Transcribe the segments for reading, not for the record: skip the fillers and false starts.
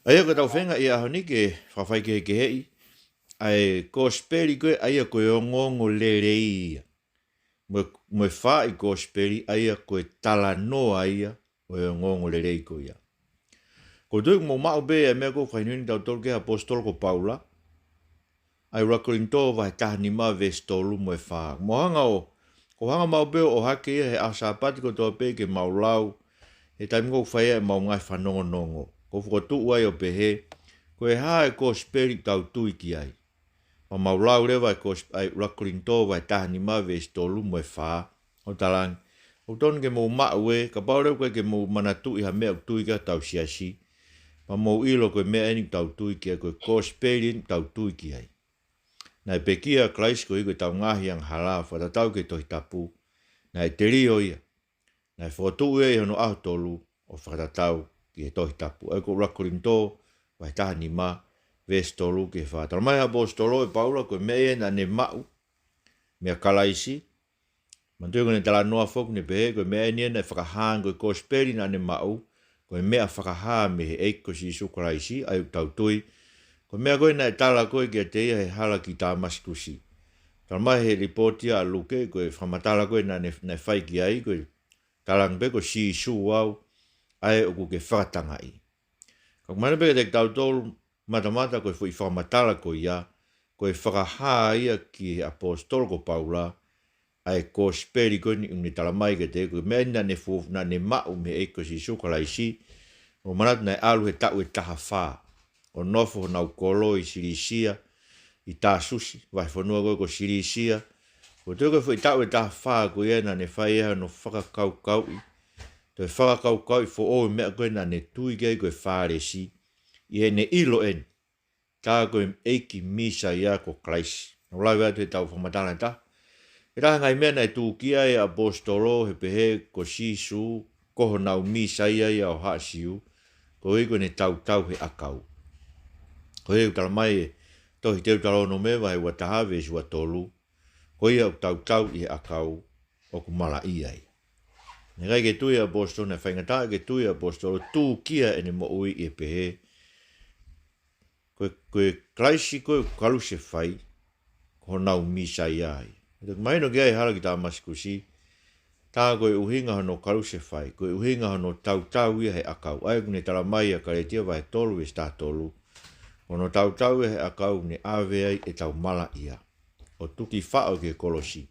Aia ko tau whenga i aho ni ke whawhai ke hei. Ai Kosipeli koe aia koe o ngongo lerei ia. Moe Faa'i Kosipeli aia koe tala noa ia koe o ngongo lerei koe ia. Ko tui mo mao be e mea ko whainuni tau tolu ke apostol ko Paula. Ai rakorinto vai tahani ma vestolu moe Faa. Mo hanga o, ko hanga mau be o hake ia he asapati ko toa pe ke mau lau. He taimi ko whaia e mau ngai whanongo nongo. Ko whakotu uai o pehe. Ko e hae Kosipeli tau tui ki ai. Ma mau lau rewa ai rakorinto vai tahani ma vestolu moe Faa. O talang. O tonu ke mau maa ue. Ka paureu koe ke mau manatu i ha mea tui ka tau siasi. Ma mau ilo koe mea eni tau tui ki ai. Koe Kosipeli tau tui ki ai. Nai pekia Christ ko iko tau ngahi ang hala whatatau ke tohi tapu. Nai te rio ia. Nai whotu ue i hono aho tolu o whatatau ki tohi tapu. Eko rakorinto vai tahani ma vestolu ke whata. Mai apostolo e Paula ko mea na ne mau. Mea kalaisi. Mantuio kone tala noa foku ne pehe ko mea ni na whakahaan ko Kosipeli na ne mau. Ko mea whakahaa me he eiko si isu kalaisi ai tau tui. Ko mea koe na e tala koe ki a te ia he hala ki tā maskusi. Tala mai he ripotia a luke koe whamatala koe na ne whai ki ai koe talang pe ko si isu wau ai o ke whakatanga i. Ka kumana pe te tau tolu matamata koe fui whamatala koe ia koe whakahaa ia ki apostol ko Paula ai Kosipeli koe ni uni tala mai ke te koe mea na ne fufu na ne mau me eiko si isu kalaisi o manat na e alu he tau e taha whaa. O nofo nau kolo i sirisia, i tā susi, vai whanua koe ko sirisia. Ko teo koe whai tau e tā whaa koe ia na ne whai eha no whakakau i. Toi whakakau i fo o mea koe na ne tui kei koe whāresi. I he ne ilo en. Tā koe eiki misa ia ko Christ. Nau lau atu e tau whamatana ta. E raha ngai mea na e tū kia e apostolo he pehe ko sisu, koho nau misa ia o haasiu. Ko iko ne tau he akau. Ko e utala mai e tohi teu talo no me vai wa tahave si wa tolu. Ko ia tau i akau o ku mala i ai. Ne gai ke tui apostolo ne whaingata ke tui apostolo tū kia e ne mo ui i pehe. Koe klaisi koe kaluse whai ko nau misa i ai. E mai no kia e hala ki tā masikusi. Tā koe uhinga hano kaluse whai. Koe uhinga hano tau ia he akau. Ai kune tala mai a karetia vai tolu e sta tolu. Ono tau e akau ne awea e tau mala ia. O tuki whao ke kolosi.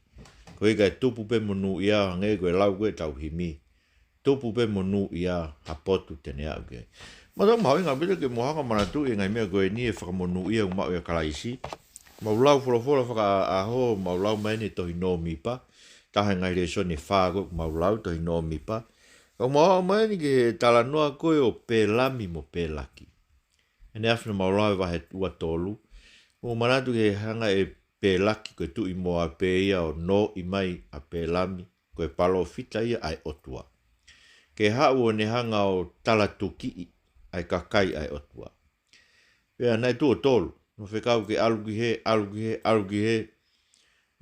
Ko ika e tupu pe monu ia hange koe lau koe tau himi. Tupu pe monu ia hapotu tene au ke. Mata mau inga bila ke mohanga manatu e ngai mea koe ni e whakamonu ia umau ia kalaisi. Mau lau wholofola whaka aho mau lau maene tohi no mipa. Taha ngai Lesoni whago mau lau tohi no mipa. Kau mau maene ke tala noa koe o pelami mo pelaki. Ene afina maulai wahe ua tolu. O manatu ke hanga e pe laki koe tu i moa pe ia o no i mai a pe lami koe palo fita ia ai otua. Ke hau ne hanga o tala tuki ai kakai ai otua. Pea nai tu o tolu. No whekau ke aluki he.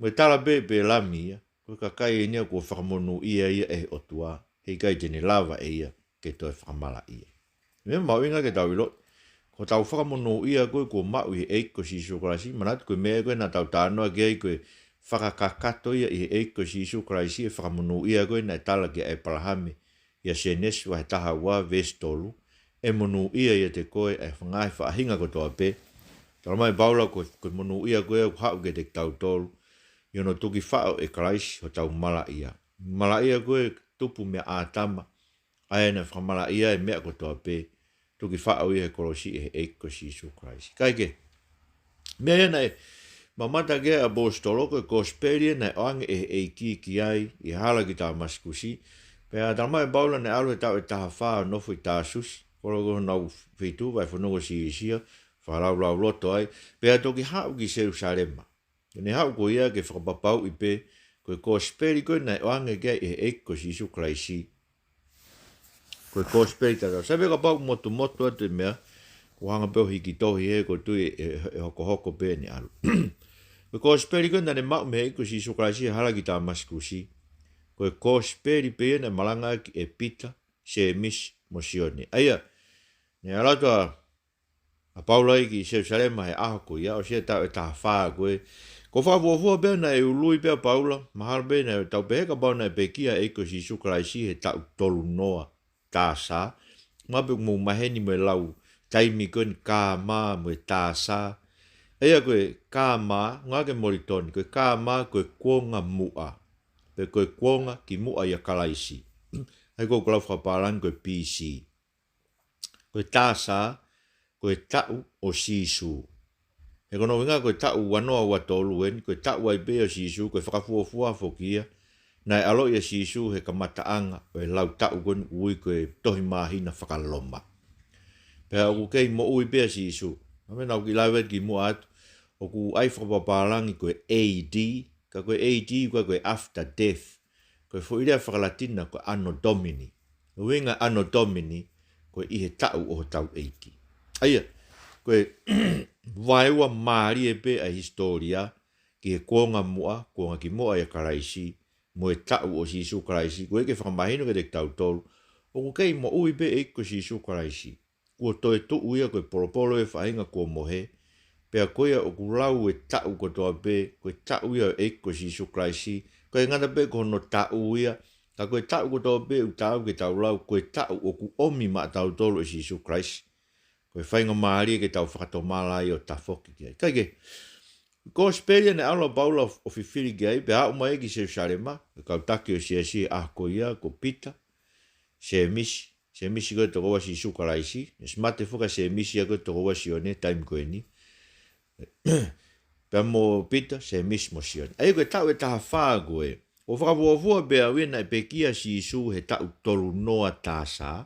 Moe tala pe lami ia. Koe kakai e nia kua whakamonu ia e otua. Hei kai tene lava e ia ke toi whakamala ia. Mea mauinga ke tau ilot. Ko tau whakamono ia koe ko mau i eiko si sukrasi. Manat koe mea koe na tau tānoa kia i koe whakakakato ia i eiko si sukrasi e whakamono ia koe na tala kia e palahame. Ia se nesu ai taha wā vestolu. E monu ia ia te koe e whangai whaahinga ko toa pe. Tala mai baula koe monu ia koe au hau ke te tau tolu. Iono tuki whao e karaisi ho tau mala ia. Mala ia koe tupu mea ātama. Aena whamala ia e mea ko toa pe. Tuki whao i he kolosi e eiko si Isu Kraisi. Kaike, mea ia e mamata ke apostolo koe Kosipeli na oange e eiki ki ai i hala ki tā maskusi. Pea talma e baula ne alu e tau e taha whaa nofo i tā susi. Kolo nau whitu vai whanongo si isia, whalau lau loto ai. Pea toki hau ki Jerusalema. Ne hau ko ia ke whakapapau i pe koe Kosipeli koe na oange ke e eiko si Isu Kraisi. Koe Kosipeli tata. Sabe ka pau motu atu mea. Ko hanga peo hiki tohi he ko tui e hoko pe ni alu. Koe Kosipeli koe nane mau me eiko si Isu Kraisi hala ki tā maskusi. Koe Kosipeli pe na malanga e pita se mis mosione. Aia, ne alatua A paula i ki Jerusalema he aho ko ia o sia tau e taha whaa koe. Ko whafuafua bea na e ului bea paula, mahara bea na e tau peheka bau na e pekia e ko si sukaraisi he tau tolu noa tā sā. Mabe mo maheni me lau taimi koe kā mā me tā sā. Eia koe kā mā, ngā ke moritoni, koe kā mā koe kuonga mua. Pe koe kuonga ki mua ia kalaisi. Hei koe kulau whaparan koe PC. Koe tā sā, koe tau o sisu. E kono winga koe tau wanoa wa tolu eni, koe tau ai bea sisu, koe whakafuafua fokia, na e alo ia sisu he kamataanga, o e lau tau koni ui koe tohi mahina whakaloma. Pea oku kei mo ui bea sisu, ame nau ki lauet ki mua atu, oku ai whakapaparangi koe AD, ka koe AD koe after death, koe fuirea whakalatina koe anno domini. Winga anno domini, koe ihe tau o tau eiki. Aia, koe waiwa maari e pe a historia ki he kuonga mua, kuonga ki mua ia karaisi, mo e tau o sisu karaisi, koe ke whakamahino ke te tau tolu, o ko kei mo ui pe e ko sisu karaisi. Kua toe tu uia koe polopolo e whainga kua mohe, pea koe o kulau e tau ko toa pe, koe tau ia e ko sisu karaisi, koe ngana pe ko no tau ia, ka koe tau ko toa pe u tau ke tau lau, koe tau o ku omi ma tau tolu e sisu karaisi. Koe whainga maari ke tau whakatomala i o tafoki ki ai. Kaike, Kosipeli ne alo paula o whiwhiri ki ai, pe hau mai ki Jerusalema, e kau taki o siasi e ahko ia, ko pita, se misi koe toko wasi sukaraisi, e smate fuka se misi a koe toko wasi o ne, taim koe ni. Pe mo pita, se misi mo si o ne. Ai koe tau e taha whaa koe, o whakavuavua bea wina e pekia si isu he tau tolu noa tāsa,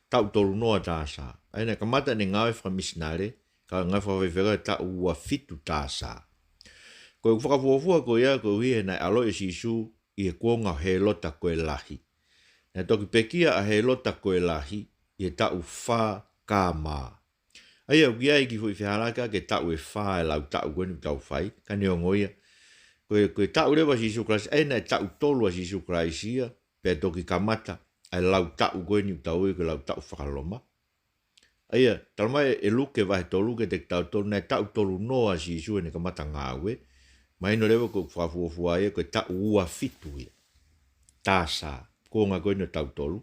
tau tolu noa tāsa. Aina kamata ne ngawe whakamisnare, ka ngawe whakawhiwheka tau ua fitu tāsa. Koe whakafuafua koe ia koe hui he nai alo e sisu i he kuonga he lota koe lahi. Nā toki pekia a he lota koe lahi i he tau whā kā mā. Aia ukia i ki hui whiharaka ke tau e whā e lau tau koe ni tau whai, ka neo ngoia. Koe tau rewa sisu kraisi, aina e tau tolu a sisu kraisi ia, pe toki kamata, ai lau tau koe ni tau e koe lau tau whakaloma. Aia, talamai e luke vahe tolu ke te tau tolu, nai tau tolu noa si isu e ne kamata ngāwe, mai no rewa koe whafuafua ia, koe tau ua fitu ia. Tāsa, ko ngā koe no tau tolu.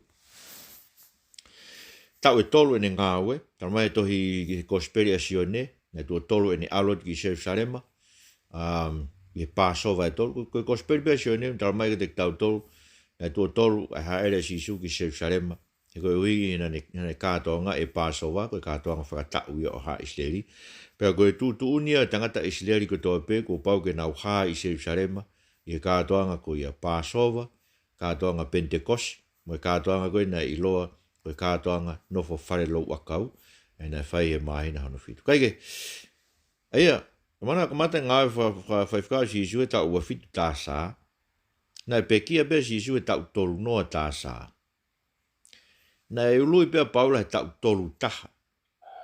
Tau e tolu e ne ngāwe, talamai e tohi Kosipeli a sione, nai tua tolu e ne alot ki Jerusalema, i e Pasova e tolu, koe Kosipeli pe a sione, talamai ke te tau tolu, nai tua tolu e haere si isu ki Jerusalema, e koe ui nane kātoanga e Pasova, koe kātoanga whakatau ia o ha Israeli. Pea koe tūtu unia tangata Israeli ko toa pe, ko pau ke nau ha i Jerusalema, i kātoanga ko ia Pasova, kātoanga Pentecost, mo e kātoanga koe na iloa, koe kātoanga nofo whare lau akau, e nai whai e mahina hano fitu. Kaike, aia, mana kamata ngāwe whaiwhikau si isu e tau ua fitu tāsā, nai pekia pe si isu e tau tolu noa tāsā. Na e ului pia paula he tau tolu taha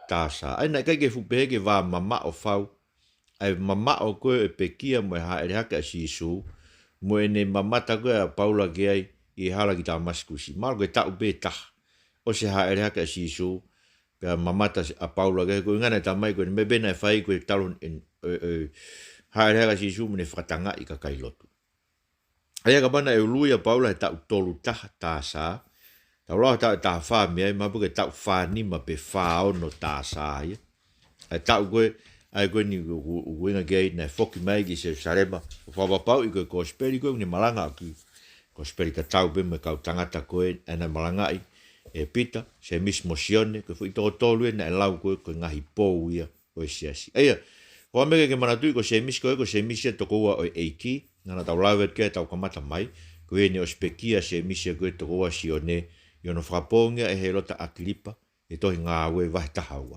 tāsa. Ai nai kaike fupeheke wā mama o whau. Ai mama o koe e pekia mo e haere hake a sisu. Mo e ne mamata koe a paula ke ai i hala ki Damaskusi. Maro koe tau pe taha. O se haere hake a sisu. Pia mamata a paula ke koe ngana tamai koe me bena e whai koe talon haere hake a sisu mo ne whakatanga i ka kailotu. Ai ka pana e ului a paula he tau tolu taha tāsa. Tau lau tau taha whaa mea, mabu ke tau whaa nima pe whaa ono tā sāia. Ai tau koe, ai koe ni uinga gei, nei whoki mai ki Jerusalema, o whawapau i koe Kosipeli koe, ni malanga aki. Kosipeli ka tau pe me kau tangata koe, ena malanga i, e pita, se mismo sione, koe fui toko tolu e, nei lau koe, koe ngahi pou ia, koe siasi. Eia, koe meke ke manatui ko se mis koe, ko se misia toko ua o eiki, nana tau lauet ke tau kamata mai, koe ni o spekia se misia koe toko ua sione, Iono whakapongia e he lota akilipa, e tohi ngā awe wahi tahaua.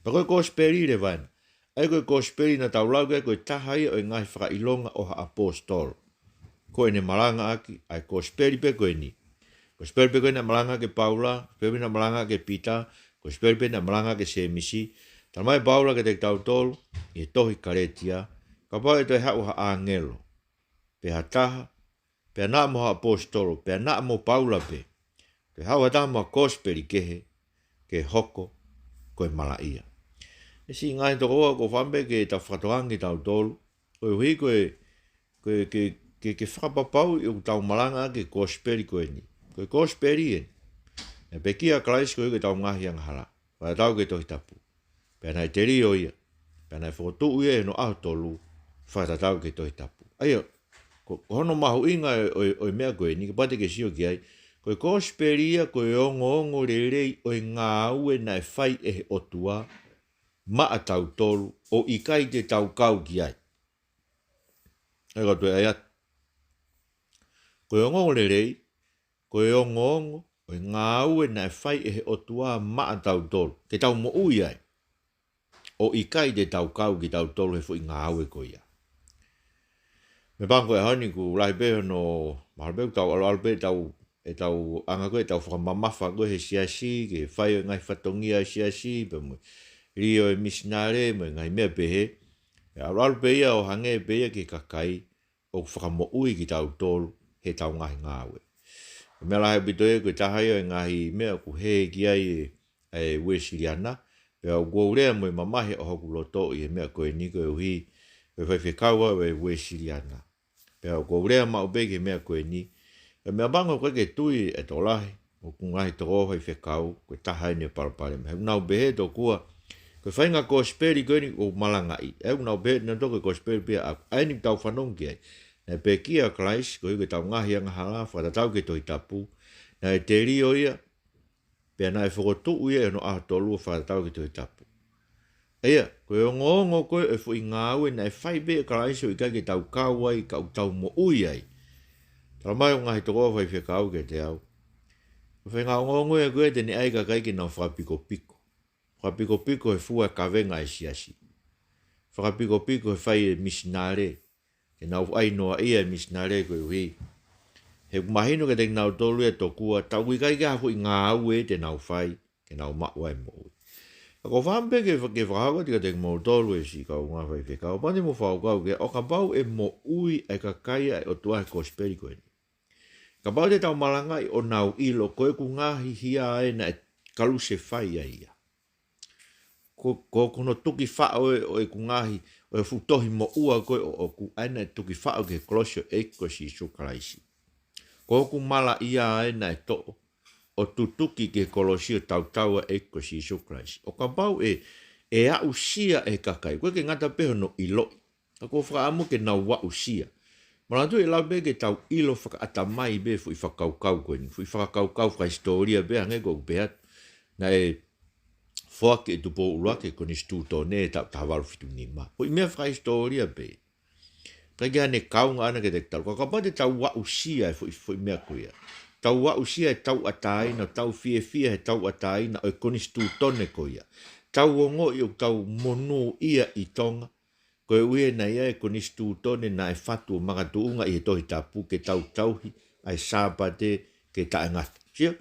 Pa koe Kosipeli le vaina. Ai koe Kosipeli na tau lau koe tahai o e ngahi whakailonga o ha apostol. Koe ne malanga aki, ai Kosipeli pe koe ni. Kosipeli pe koe na malanga ke Paula, Kosipeli na malanga ke Pita, Kosipeli pe na malanga ke Semisi. Talmai Paula ke te tau tolu, e tohi karetia, ka pau e toi hau ha angelo. Pe ha taha, pe na mo ha apostolo, pe na mo Paula pe. Ke hawa tama Kosipeli kehe, ke hoko, koe malaia. E si ngai toko ko whambe ke tau whakatoangi tau tolu, koe hui koe ke whakapapau i o tau malanga ke Kosipeli koe ni. Koe Kosipeli e. E pe kia klais koe ke tau ngahi ang hala. Wai tau ke tohi tapu. Pea nai te rio ia. Pea nai whakotu ia e no aho tolu. Whai tau ke tohi tapu. Aia, ko hono mahu inga o mea koe ni. Ke pate ke sio ki ai. Koe Kosipeli ia koe ongo le rei o ngā ue nai whai e otua. Maa tau tolu. O ikai te tau kau ki ai. Ega tue ai atu. Koe ongo le rei, koe ongo, o ngā ue nai whai e he otua maa tau tolu. Ke tau mo ui ai. O ikai te tau kau ki tau tolu he fui ngā ue koe ia. Me pango e hani ku lahi peho no, mahalpeu tau alalpe tau, e tau anga koe tau whakamamafa koe he siasi, ke whai o ngai whatongia siasi, pe mo rio e misinare, mo ngai mea pehe. E alalpe ia o hange pehe ke kakai, o whakamo ui ki tau tolu, he tau ngahi ngāwe. Mea lahe bito e koe tahai o ngahi mea ku he ki ai e ue siriana, pea o gourea mo i mamahe o hoku loto i he mea koe ni koe uhi, koe whaiwhekaua o e ue siriana. Pea o gourea ma upe ki mea koe ni, e mea bango koe ke tui e to lahe, o ku ngahi toko whaiwhekau, koe tahai ni parapare. He unau behe to kua, koe whainga Kosipeli koe ni o malangai, e unau behe na toke Kosipeli pia aku, aini tau whanong ki ai. Na pe kia klais, ko i tau ngahi anga hala, whatatau ke tohi tapu, na e te rio ia, pia na e whakotu ia e no aha tolu whatatau ke tohi tapu. Eia, ko e ongo koe e fui ngāwe, na e whaibe e klais o i kai ke tau kāwai, ka tau mo ui ai. Tala mai o ngahi toko whai whekau ke te au. Whai ngā ongo e koe te ne aika kai ke nau whakapiko piko. Whakapiko piko e fua kawenga e siasi. Whakapiko piko e whai e misinare. Ke nau ai noa ia e misinare koe ui. He kumahino ke te nau tolu e tokua, tau i kai ke hafu i ngā ue te nau whai, ke nau maua e mo ui. Ko whampe ke whakaua tika te mo tolu e si kau ngā whai whekau, pandi mo whaukau ke o ka pau e mo ui e ka kaia e o tua e Kosipeli koe ni. Ka pau te tau malangai o nau ilo koe ku ngahi hia e na e kaluse whai a ia. Ko kono tuki whao e ku ngahi, o e futohi mo ua koe o ku aina e tuki whao ke kolosio e kosi sukaraisi. Ko ku mala ia aina e to o tutuki ke kolosio tautaua e kosi sukaraisi. O ka pau e a usia e kakai. Koe ke ngata peho no ilo. Ka ko whakaamu ke nau wa usia. Marantu e lau be ke tau ilo whakaatamai be fui whakaukau koe ni. Fui whakaukau whaka historia be hange ko behat. Na e Fua ke tupo ua ke koni stuto ne tau tawaru fitu ni ma. O i mea whaka historia be. Kai kia ne kaunga ana ke te tau. Ka pate tau wa usia e fui mea kuia. Tau wa usia e tau ataina, tau fie e tau ataina o i koni stuto ne kuia. Tau ongo i o tau monu ia i tonga. Koe ue na ia e koni stuto ne na e fatu o makatuunga i he tohi tapu ke tau tauhi ai sāpate ke taengata. Sia?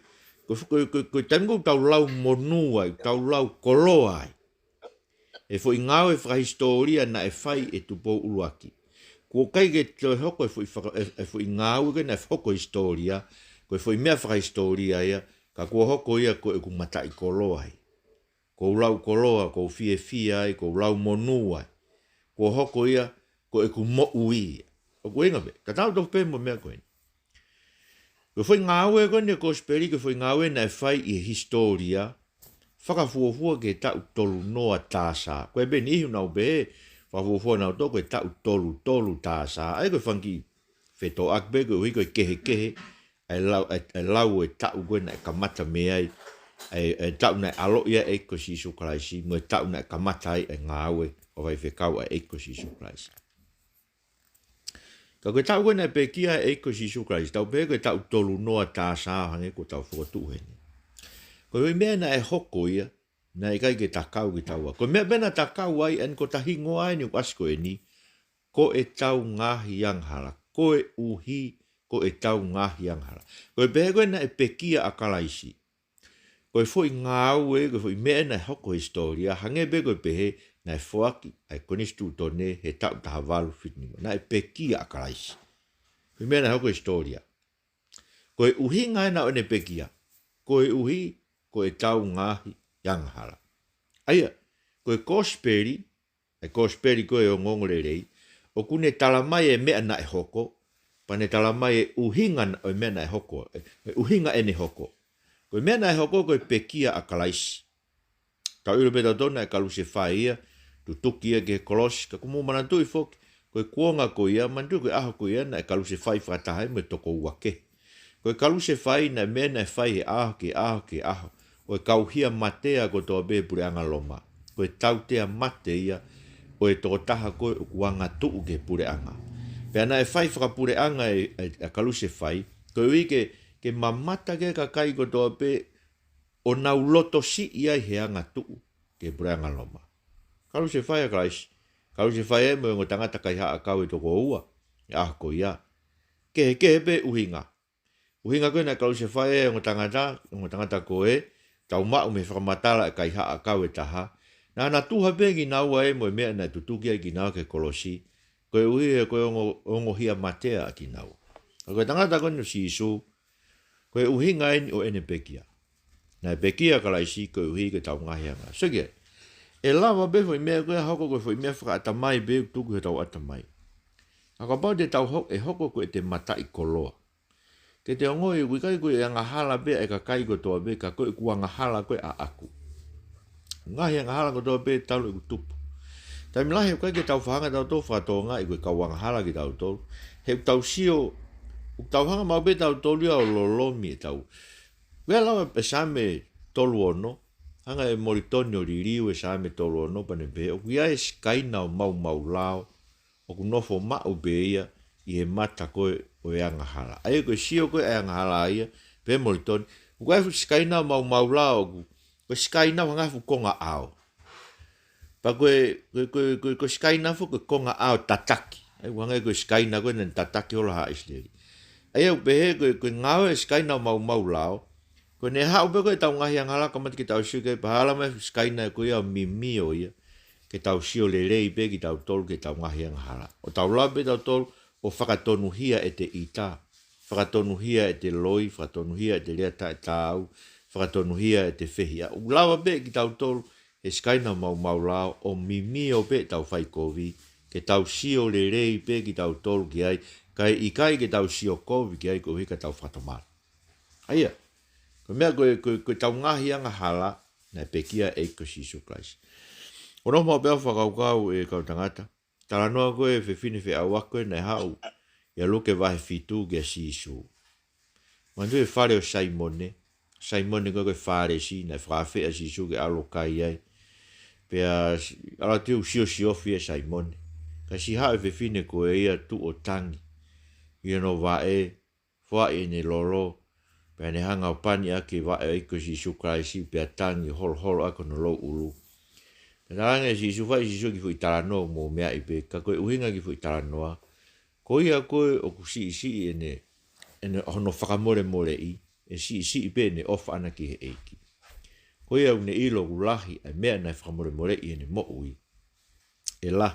Koe tango tau lau monu ai, tau lau kolo ai. E fo i ngau e whaka historia na e whai e tupo uruaki. Ko kai ke te hoko e fo i ngau e na e whako historia, ko e fo i mea whaka historia ia, ka kua hoko ia ko e ku matai kolo ai. Ko lau kolo ai, ko fie ai, ko lau monu ai. Ko hoko ia, ko e ku mo ui. O ko inga be, ka tau tau pe mo mea koe ni. Ko foi ngāwe koe ne Kosipeli, ko foi ngāwe na e whai i historia, whakafuafua ke tau tolu noa tāsā. Koe ben ihu nau be, whakafuafua nau tō koe tau tolu tāsā. Ai koe whanki wheto akbe, koe hui koe kehe, ai lau e tau koe na e kamata mea ai tau na e alo ia e kosi sukaraisi, mo e tau na e kamata ai e ngāwe, o vai whekau a e kosi sukaraisi. Ka koe tau koe na pe kia e kosi sukaraisi, tau pe koe tau tolu noa tāsā hange ko tau whakatu heni. Koe mea na e hoko ia, na e kai ke takau ki taua. Koe mea bena takau ai, en ko tahingo ai ni uasko e ni, ko e tau ngahi anghala, ko e uhi, ko e tau ngahi anghala. Koe pehe koe na e pe kia a kalaisi. Koe fo i ngāu e, koe fo i mea na e hoko historia, hange be koe pehe, na e whoaki, ai konistu tone, he tau taha walu whitningo, na e pe kia a kalaisi. Koe mea na e hoko historia. Koe uhi ngai na o ne pe kia, koe uhi, ko e tau ngahi yanghala. Aia, koe Kosipeli, Kosipeli koe o ngongo le rei, o kune talamai e mea na e hoko, pane talamai e uhinga o mea na e hoko, uhinga ene hoko. Koe mea na e hoko koe pekia a kalaisi. Tau ilo beta tona e kaluse Faa'i, tutuki ia ke kolosi, ka kumu manatui foki, koe kuonga ko ia, mandu koe aho ko ia, na e kaluse Faa'i whakatahae me toko uake. Koe kaluse Faa'i na mea na e Faa'i he aho ke aho ke aho, koe kauhia matea ko toa be pureanga loma, koe tautea mate ia, koe toko taha koe ukuanga tuu ke pureanga. Pea na e Faa'i whakapureanga e kaluse Faa'i, koe ui ke mamata ke kakai ko toa be, o nau loto si ia he anga tuu ke pureanga loma. Kaluse Faa'i a kalaisi, kaluse Faa'i e mo tangata kai haa kau e toko ua, e aho ko ia. Ke be uhinga. Uhinga koe na kaluse Faa'i e ngo tangata ko e, tau mau me whakamatala e kai haa kau e taha. Na tuha bengi na ua e mo mea na tutukia ki nao ke kolosi, koe uhi e koe ongo hia matea ki nao. Koe tangata koe no si isu, koe uhinga eni o ene pekia. Na pekia kalaisi koe uhi ke tau ngahianga. Sige, e lava be foi mea koe hoko koe foi mea whakatamai be tuku he tau atamai. Ako pau te tau hoko e hoko koe te matai koloa. Ke te ongo i wikai koe e ngahala be e kakai ko toa be ka koe kua ngahala koe a aku. Ngahi ngahala ko toa be tau e kutupu. Tai milahi koe ke tau whahanga tau tau whakatonga i koe kau ngahala ki tau tau. He tau sio, tau hanga mau be tau tau lia o lolomi e tau. Wea lawa e same tolu ono, hanga e moritoni o ririu e same tolu ono pane be, o kia e skaina o mau lao, o kunofo mau be ia, i he mata koe o e angahala. Aia koe sio koe e angahala ia, pe moritoni, o koe skaina o mau lao, koe skaina o ngafu konga ao. Pa koe skaina fo koe konga ao tataki, ai wanga koe skaina koe nen tataki ola haa isleri. Aia upehe koe ngawe skaina o mau lao, ko ne hau be koe tau ngahi angala kamati ki tau sio ke pahala me skaina koe au mimi o ia ke tau sio le rei be ki tau tolu ke tau ngahi angala. O tau labe tau tolu o whakatonuhia e te ita, whakatonuhia e te loi, whakatonuhia e te reata e tau, whakatonuhia e te whehia. O lawa be ki tau tolu e skaina mau lao o mimi o be tau whaikovi ke tau sio le rei be ki tau tolu ki ai kai ikai ke tau sio kovi ki ai ko hika tau whatamara. Aia. Ko mea koe tau ngahi anga hala na pekia e ko sisu klaisi. O no mo bea whakaukau e kau tangata. Tala noa koe whiwhine whi awako na hau. Ia luke wahe fitu ge sisu. Mandu e whare o Saimone. Saimone koe whare si na whawhi a sisu ge alo kai ai. Pea ala tiu sio siofi e Saimone. Ka si hau e whiwhine koe ia tu o tangi. Ia no wae. Faa'i ne lolo. Pea ne hanga o pani ake wa e iko si sukraisi pea tangi hol ako no lo ulu. Pea hanga si sufai si suki fui talanoa mo mea ipe, ka koe uhinga ki fui talanoa. Ko ia koe o kusi isi ene hono whakamore more i, e si ipe ene ofa ana ki he eiki. Ko ia une ilo ulahi ai mea na whakamore more i ene mo ui. E la,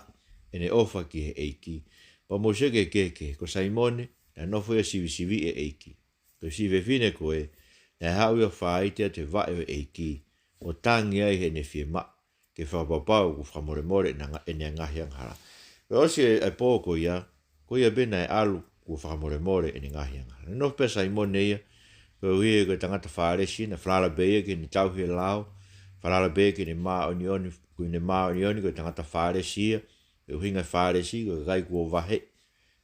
ene ofa ki he eiki. Pa mo seke keke, ko Saimone, na nofo ia sivi e eiki. Ko si vefine koe, na hau ia whaitea te wae o eiki, o tangi ai he ne fie ma, ke whapapau ku whamoremore ene ngahi anghara. Ko osi e pō ko ia bena e alu ku whamoremore ene ngahi anghara. No pe Saimone ia, ko ia ko tangata whaaresi, na whalala beia ki ni tauhi e lao, whalala beia ki ni maa onioni, ko tangata whaaresi ia, ko hinga whaaresi, ko gai kua wahe.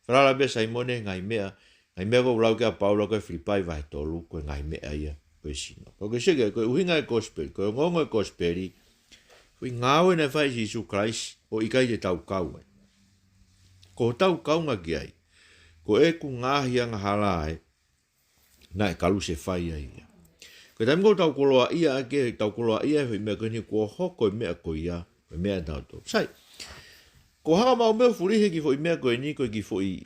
Whalala beia Saimone ngai mea, ngai mea ko ulau kia paula koe whipai vai tolu, koe ngai mea ia, koe sino. Koe sige, koe uhinga e Kosipeli, koe ngongo e Kosipeli, koe ngāwe na whai Jesu Christ, o ikai te tau kaunga. Ko tau kaunga ki ai, ko e ku ngāhi anga halai, na e kaluse whai ai ia. Koe taimiko tau koloa ia ake, tau koloa ia, hoi mea koe ni kua hoko e mea koe ia, koe mea tau tau. Sai, ko hanga mau mea furihe ki foi mea koe ni, koe ki foi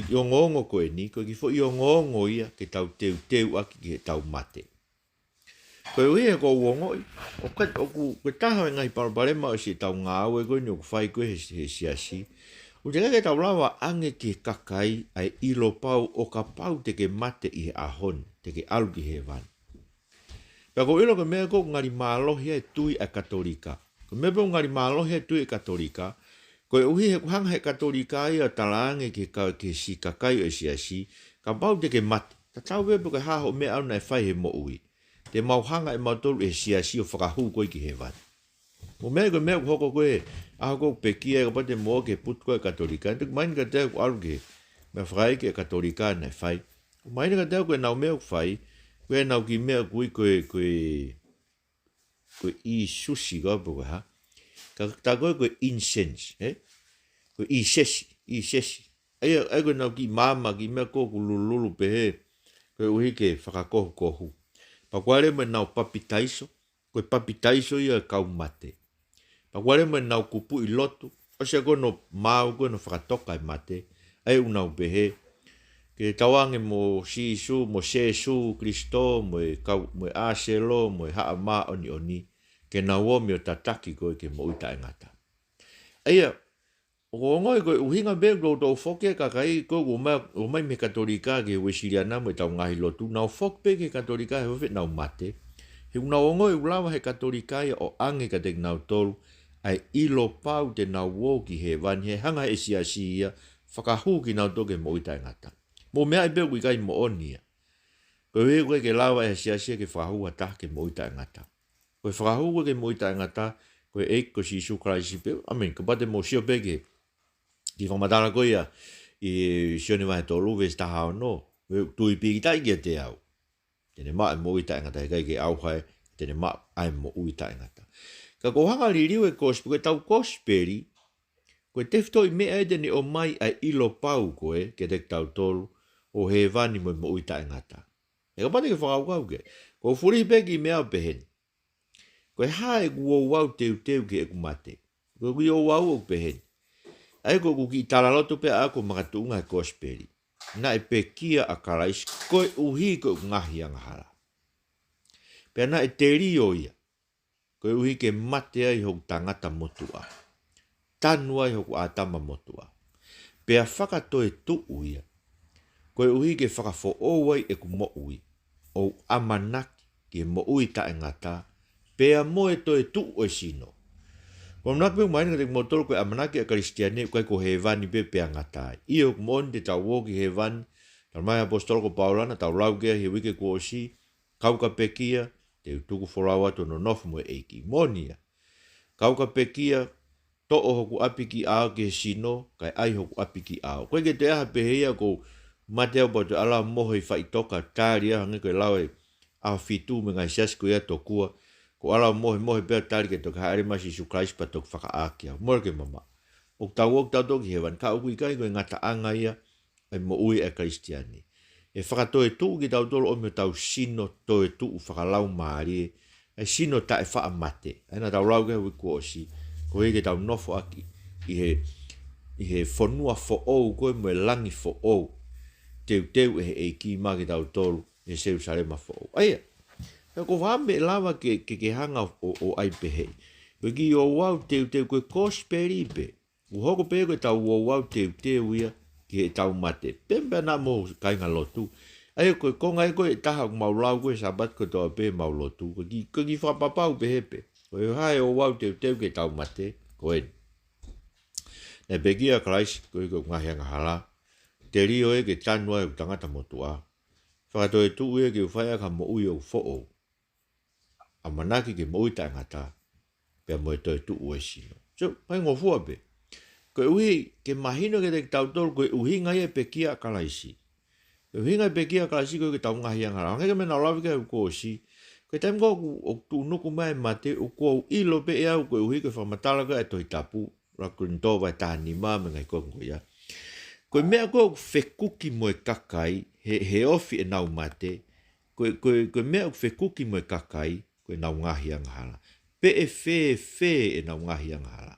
iongongo koe ni, koe ki foi iongongo ia, ke tau teu aki ki he tau mate. Koe ui e ko uongo i, koe taha ngai paraparema o si tau ngāwe koe ni o kufai koe he siasi. O te kake tau lawa ange ki he kakai ai ilo pau o ka pau te ke mate i he ahon, te ke alu ki he van. Pea ko ilo ke mea ko ngari mālohi e tui e katolika. Ko mea po ngari mālohi e tui e katolika, ko e uhi he kuhanga he katolika ia talaange ke si kakai o si, ka pau te ke mate. Ta tau wepo ke haho mea au na e whai he mo ui. Te mauhanga e mautolu e si o whakahu koe ki he vani. Mo mea ko mea hoko koe, aho ko pekia e kapate mo ke putu koe katolika. Tuk maini ka teo ko alu ke, mea whakai ke katolika na e whai. Maini ka teo koe nau mea whai, koe nau ki mea koe i sushi ka po koe ha. Ka koe incense, koe i sesi. Ai koe nau ki mama ki mea koku lululu pe he, koe uhi ke whakakohu. Pakuare me nau papitaiso, koe papitaiso ia kau mate. Pakuare me nau kupu i lotu, o sea koe no mau koe no whakatoka i mate, ai unau pe he, ke tawange mo Sisu, mo Sesu, Kristo, mo Aselo, mo haa maa oni, ke na womi o tataki koe ke mo uita e ngata. Aia, o ngoi koe uhinga be ko tau foke kakai koe o mai me katolika ke wesiriana mo tau ngahi lotu, nau fok pe ke katolika he wawet nau mate, he unau ngoi ulawa he katolika ia o ange ka tek nau tolu, ai ilo pau te nau woki he vani he hanga e siasi ia, whakahu ki nau toke mo uita e ngata. Mo mea i beu kai mo onia. Koe ke lawa e siasia ke whakahu atah ke mo uita e ngata. Koe whakahu ke mo uita e ngata, koe ko si Isu Kraisi peu. Amen, ka pate mo sio peke. Ki whamatara koe ia, i sione mai tolu, ves taha o no. Tui piki tai kia te au. Tene maa e mo uita e ngata, he kai ke au hai, tene maa ai mo uita e ngata. Ka kohanga li riu e Kosipeli, koe tau Kosipeli, koe tefto i mea e tene o mai ai ilo pau koe, ke tek tau tolu, o he vani mo uita e ngata. E ka pate ke whakau ke. Ko furi peki mea pehen. Koe hae ku o wau teu ke e kumate. Koe kui o wau o pehen. Ai ko ki talaloto pe ako makatunga e Kosipeli. Na e pekia a karais, koe uhi koe ngahi ang hala. Pea na e teri o ia. Koe uhi ke mate ai hoku tangata motua. Tanu ai hoku atama motua. Pea whakatoe tu uia. Koe uhi ke whakafo owai e ku mo ui. O amanaki ke mo ui ta e ngata. Pea mo e toe tu o sino. Ko mnaki pe maini ka te motoro koe amanaki a Kristiane koe ko he vani pe pea ngata. Iyo kumon te tau woki he vani. Tal mai apostolo ko Paulana tau lau kea he wike ko osi. Kauka pekia. Te tuku forawa to no nofu mo eiki. Monia. Kauka pekia. To o hoku apiki ao ke sino. Kai ai hoku apiki ao. Koe ke te aha peheia ko mateo po te ala moho i whaitoka tāri aha nge koe lau e aho fitu me ngai siasi ko ia tokua ko ala moho pēr tāri ke toka haere masi Isu Kraisi pa toka whakaaki au mora ke mama o tau toki hewan ka uku ikai koe ngata anga ia e mo ui e Kristiani e whakatoe tuu ki tau tolo o me tau sino toe tuu whakalau maari e sino ta e wha mate aina tau lau ke hui kua osi ko hei ke tau nofo aki i he whanua fo ou koe mo e langi fo ou teu e ki ma ki tau tolu e seu sare ma fo. Aia, ko whambe lava ke hanga o ai pehe. Koe ki o wau teu koe Kosipeli pe. U hoko pe koe tau o wau teu ia ki he tau mate. Pempe na mo kainga lotu. Aia koe konga e koe taha maulau koe sabat koe toa pe maulotu. Koe ki whapapau pehe pe. Koe hae o wau teu ke tau mate. Koe. Ne pekia Kraisi koe ngahi anga hala. Te rio e ke tanua e tangata motua. Whakatoe tu ue ke uwhaya ka mo ui o fo'o. A manaki ke mo ui ta ngata. Pea mo e toe tu ue sino. So, pai ngofua pe. Koe uhi ke mahino ke te tautol koe uhi ngai e pekia kalaisi. Koe uhi ngai pekia kalaisi koe ke tau ngahi ang hara. Ngai ke mena lawi ke uko osi. Koe taim ko o tu nuku mai mate uko ilo pe e au koe uhi ke whamatala ka e toi tapu. Rakurinto vai tahani maa me ngai kongo ia. Koe mea koe whekuki mo e kakai, he ofi e nau mate, koe mea koe whekuki mo e kakai, koe nau ngahi ang hala. Pe e whe e nau ngahi ang hala.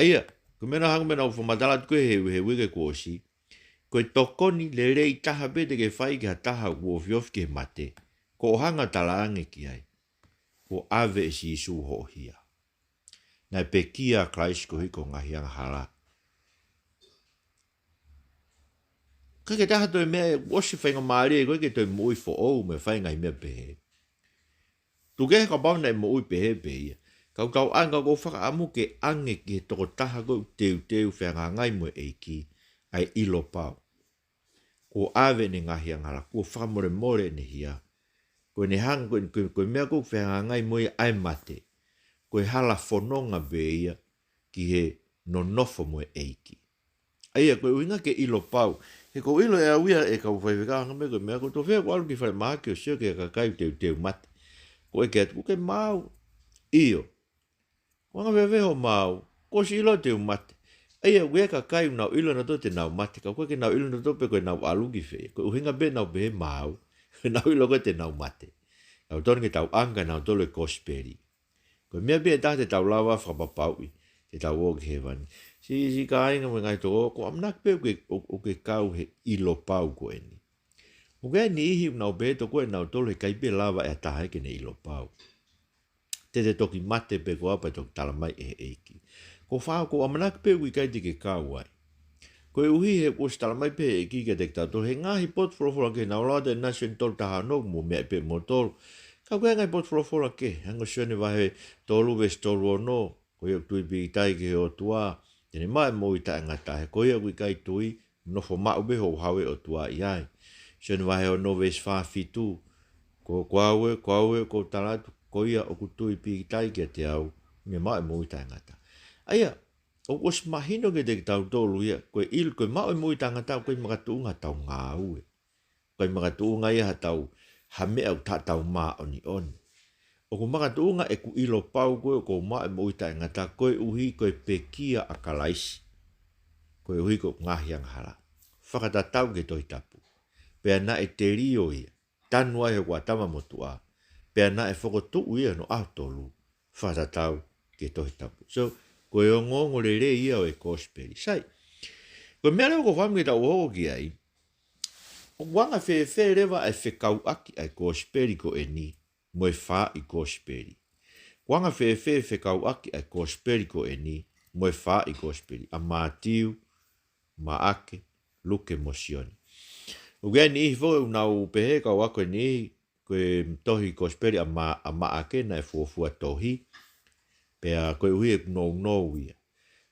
Aia, koe mena hanga mena uwhamatalat koe he wike ko osi, koe tokoni le rei taha pe te ke whai ki ha taha uofiofi ke mate, ko hanga talaange ki ai, ko ave e si Isu hohia. Nai pe kia Kraisi ko hiko ngahi ang hala. Ka ke taha toi mea, osi whainga maari e koe ke toi mui fo ou me whainga i mea pehe. Tuke ka pau nei mo ui pehe ia. Kau tau anga ko whaka amu ke ange ki he toko taha ko teu whenga ngai mo eiki ai ilo pau. Ko ave ne ngahi angara, ko whakamore more ne hia. Ko ne hang ko mea ko whenga ngai mo ai mate. Ko hala whanonga beia ki he no nofo mo eiki. Aia ko uinga ke ilo pau. He ko ilo e awia e kau whaiweka hanga me ko mea ko to whea ko alu ki whare maa ki o sio ke kakai teu mate. Ko e ke atu ke mau. Iyo. Wanga veveho mau. Ko si ilo teu mate. Aia wea kakai unau ilo na to te nau mate. Kau koe ke nau ilo na to pe koe nau alu ki whea. Ko uhinga be nau behe mau. Nau ilo koe te nau mate. Kau tonu ke tau anga nau tolo e Kosipeli. Ko mea be ta te tau lawa whapapaui. Te tau o ki he wani. Si ka ainga mo ngai toko, ko amnak pe o ke kau he ilo pau ko eni. O ke ni ihi unau be to koe nau tolo he kaipe lava e ataha ke ne ilo pau. Te toki mate pe ko apa toki talamai e eiki. Ko whao ko amnak pe ui kai te ke kau ai. Ko e uhi he ko talamai pe eiki ke te tau he ngahi pot frofora ke nau lada e nation tol taha no mo mea pe mo tol. Kau koe ngai pot frofora ke, hanga sione wahe tolu ves tolu o no, ko e tui pi tai ke o tua, tene mai mo i ta ngata he ko ia kui kai tui no fo ma ube ho hawe o tua iai sione wahe o no ves fa fitu ko kwawe ko talatu ko ia o ku tui pi tai ke te au me mai mo i ta ngata aia o os mahino ke te tau tolu ia ko il ko mai mo i ta ngata ko i magatunga tau ngau ko i magatunga ia tau hame au ta tau ma oni on o ko magatunga e ku ilo pau ko mai mo i ta ngata ko uhi ko pekia akalaisi ko uhi ko ngahi ang hala whakatatau ke toi tapu pea na e te rio ia tanua he watama motua pea na e whakotu ia no ahtolu whakatatau ke toi tapu so ko e o ngongo le ia o e Kosipeli sai ko mea leo ko whamu ke tau hoko ki ai o wanga whewhe rewa e whekau aki ai Kosipeli ko e ni mo e Faa'i Kosipeli. Wanga whewhe kau aki ai Kosipeli ko e ni, mo e Faa'i Kosipeli, a mātiu, maake, luke mosioni. Uge ni ihi fo unau pehe kau ako e ni, koe tohi Kosipeli a maake na e fuafua tohi, pea koe uhi e nou ia.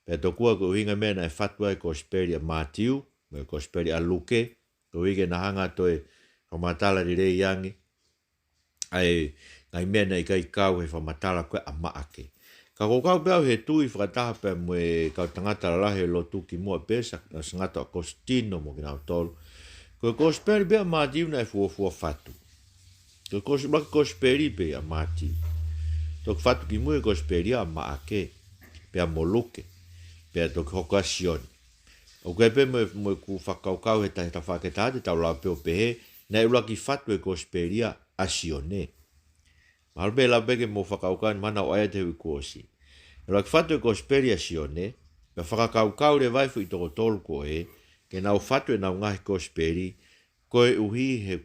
Pea tokua koe uhinga mea na e fatua e Kosipeli a mātiu, mo e Kosipeli a luke, koe uhi ke nahanga toe whamatala di rei yangi, ai ngai mena i kai kau he whamatala koe a maake. Ka kau pēo he tui whakataha pēo mo e kau tangata lahe lo tuki mua pēsa, sangata o Kostino mo ki nau tolu. Koe Kosipeli pēo mātiu na e fuafua fatu. Koe Kosipeli pēo mātiu. Tok fatu ki mua e Kosipeli a maake, pēo moluke, pēo tok hokasioni. O koe pēo mo e ku whakaukau he tahi ta whaketaha te tau lau pēo pehe, na e ulaki fatu e Kosipeli a asione. Malbe la bege mo whakaukan mana o aia te hui kuosi. E laki fatu e Kosipeli asione, me whakaukau le vaifu i toko tolu ko e, ke nau fatu e nau ngahi Kosipeli, koe uhi he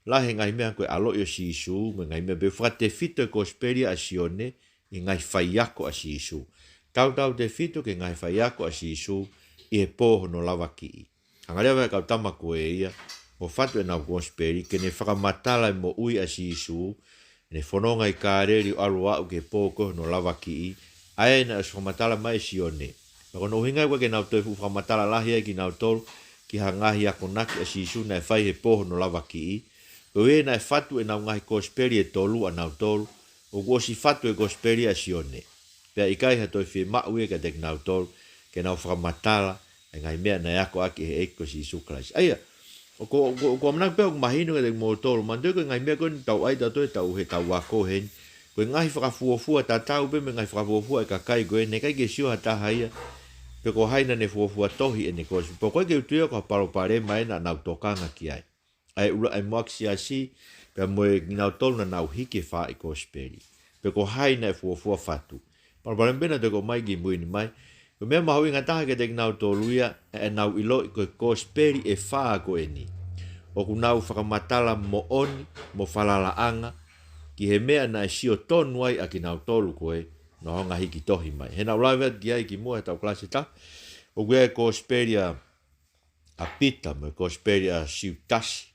lahe ngai mea koe alo i o sisu, me ngai mea be whakate fito e Kosipeli asione, i ngai whaiako a sisu. Tau te fito ke ngai whaiako a sisu, i he pōho no lava ki i. Hangarea vai kau tama koe ia, o fatu e nau Kosipeli, ke ne whakamatala mo ui a sisu, ne whanonga i kāreri o alu au ke pōko no lava ki i, ae na es whamatala mai sione. Nako no hingai wake nau toi whamatala lahi ai ki nau tolu, ki ha ngahi ako naki a sisu na e whai he pōho no lava ki i, ko e na e fatu e nau ngahi Kosipeli e tolu a nau tolu, o kuosi fatu e Kosipeli a sione. Pea i kai ha toi whi mau e ka tek nau tolu, ke nau whamatala, e ngai mea na e ako aki he eiko sisu klaisi. Aia, ko amnak pe mahino ke mo tol man de ngai me ko tau ai da to tau he tau wako hen ko ngai whakafuafua ta tau pe me ngai whakafuafua ka kai ko ne kai ke sio hata haia pe ko haina ne fuafua tohi e ne ko po ko ke tu ko paro pare mai na na tokanga ki ai ula ai maxi asi pe mo na tol na na hiki Faa'i Kosipeli pe ko haina fuafua fatu paro pare bena de ko mai gi muini mai ko me ma hoinga taha ke te nau toluia e nau ilo i koe Kosipeli e whaa ko e ni. O ku nau whakamatala mo oni, mo whalalaanga, ki he mea na e sio tonu ai a ki nau tolu koe, no honga hiki tohi mai. He nau laiwea ki ai ki mua he tau klasi ta, o kua e Kosipeli a pita, mo e Kosipeli a siutasi,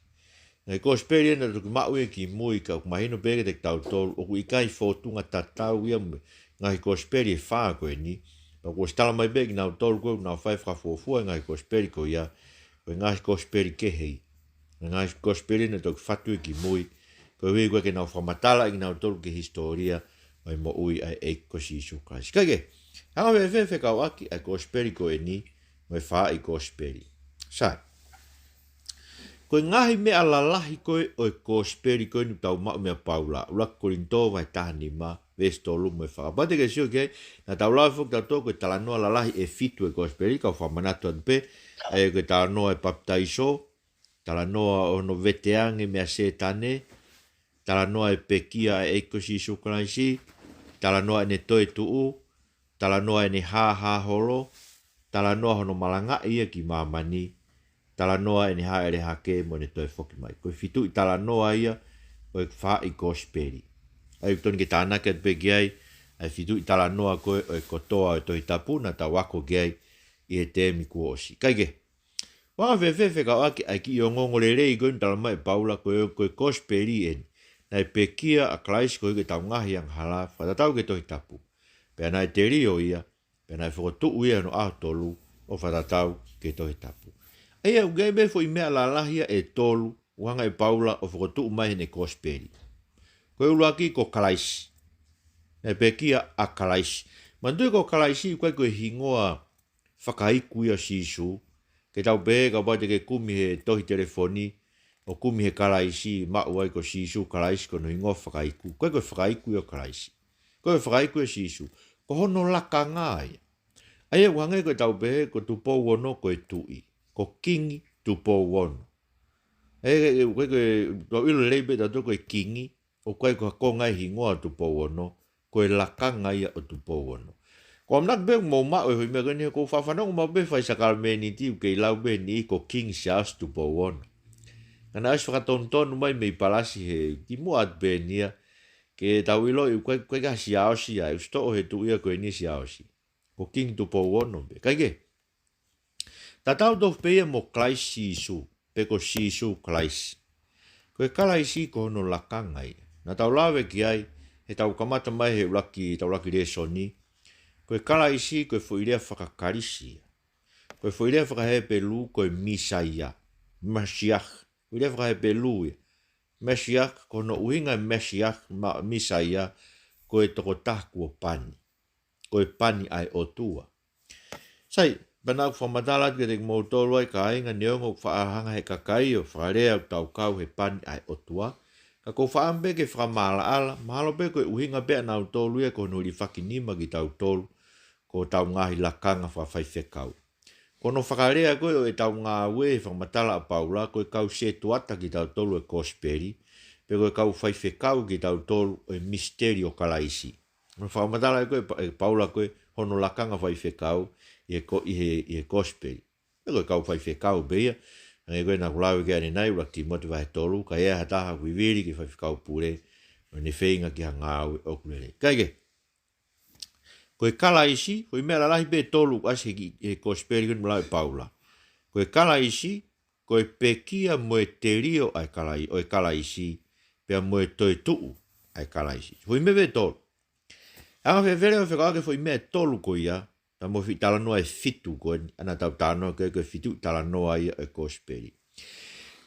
Ngai Kosipeli na tuku mau e ki mui ka mahino pege te tau tolu o ku ikai fotunga tatau ia me ngai Kosipeli e wha koe ni. Pa kua stala mai pege nau tolu koe nau whai whafuafua ngai Kosipeli ko ia koe ngai Kosipeli ke hei. Ngai Kosipeli na tuku whatu e ki mui koe hui koe ke nau whamatala i nau tolu ke historia mai mo ui ai e kosi isu Christ. Kage, hanga whewhe kau aki ai Kosipeli ko e ni mai Faa'i Kosipeli. Sai. Koe ngahi mea lalahi koe o Kosipeli koe ni tau mau mea paula. Ula korinto vai tahani ma vesto lume whaka. Pate ke sio kei, na tau lau fuk tau tō koe talanoa lalahi e fitu e Kosipeli, kau whamanatu atu pe, e koe talanoa e baptaiso, talanoa ono veteange mea setane, talanoa e pekia e ekosi sukalaisi, talanoa e ne toe tuu, talanoa e ne ha holo, talanoa hono malanga ia ki mamani, talanoa e ni haere hake mo ne toi foki mai. Koe fitu i talanoa ia, koe Faa'i Kosipeli. Ai toni ke tānake at pe giai, ai fitu i talanoa koe o e kotoa o toi tapu na ta wako giai i e tēmi kua osi. Kaike, waka whewhewe ka aki ai ki i o ngongo le rei koe ni talama e paula koe Kosipeli eni. Na e pekia a klaisi koe ke tau ngahi ang hala, whatatau ke toi tapu. Pea na e te rio ia, pea na e whakotuu ia no ahtolu o whatatau ke toi tapu. Eia ugai me fo i mea lalahia e tolu, wanga e paula o whakotuu mai ne Kosipeli. Koe uluaki ko kalaisi. Ne pekia a kalaisi. Mandui ko kalaisi koe hingoa whakaiku ia sisu, ke tau pe ka pate ke kumi he tohi telefoni, o kumi he kalaisi, mau ai ko sisu kalaisi ko no hingoa whakaiku. Koe whakaiku ia kalaisi. Koe whakaiku ia sisu. Ko hono laka ngai. Eia wanga koe tau pe ko tupo wono koe tui. Ko kingi tupo wono. Koe to ilo leibe tato koe kingi, o koe ko ngai hingoa tupo wono, koe lakanga ia o tupo wono. Ko amnak be mo ma o me gani ko fafanong mo be fa sakal meni ti ke lau be ni ko king sias tupo wono. Kana as fa tonton mai me palasi he ki mo at be nia ke tawilo i koe ga siaosi ai sto he tu ia koe ni siaosi. Ko king tupo wono be. Kaike. Tatau dof pe mo klaisi isu, pe ko sisu klaisi. Koe kalaisi ko no lakanga ia. Na tau lawe ki ai, he tau kamata mai he tau laki Lesoni, koe kalaisi koe fuirea whakakarisi. Koe fuirea whakahepe lu koe misaia, masiach, fuirea whakahepe lu ia. Masiach, kono uhinga masiach misaia, koe toko taku o pani. Koe pani ai o tua. Sai, banau whamatala ke te mautolo ai ka ainga neongo whaahanga he kakai o wharea tau kau he pani ai o tua. Ka ko whaambe ke whamala ala, mahalo pe koe uhinga bea nau tolu e ko nuri whakinima ki tau tolu, ko tau ngahi lakanga whawhai kau. Kono whakarea koe o e tau ngā ue e whamatala a paula, koe kau se tuata ki tau tolu e Kosipeli, pe koe kau whai kau ki tau tolu e misteri o kalaisi. Whamatala koe e paula koe hono lakanga whai kau i e Kosipeli. Pe koe kau whai kau beia, ngai koe na kulawe ke ane nai ura ki mote wahe tolu, ka ea hataha kuiwiri ki whaiwhikau pure, o ne whainga ki hangāwe o kulere. Kaike, koe kalaisi, koe mea lalahi pe tolu ase ki e Kosipeli kuni mulawe paula. Koe kalaisi, koe pekia moe te rio ai kalaisi, pea moe toi tuu ai kalaisi. Koe mea pe tolu. Anga whewhere o whekake koe mea tolu koe ia, ta mo fi talanoa e fitu koe, ana tau tānoa koe fitu talanoa ia e Kosipeli.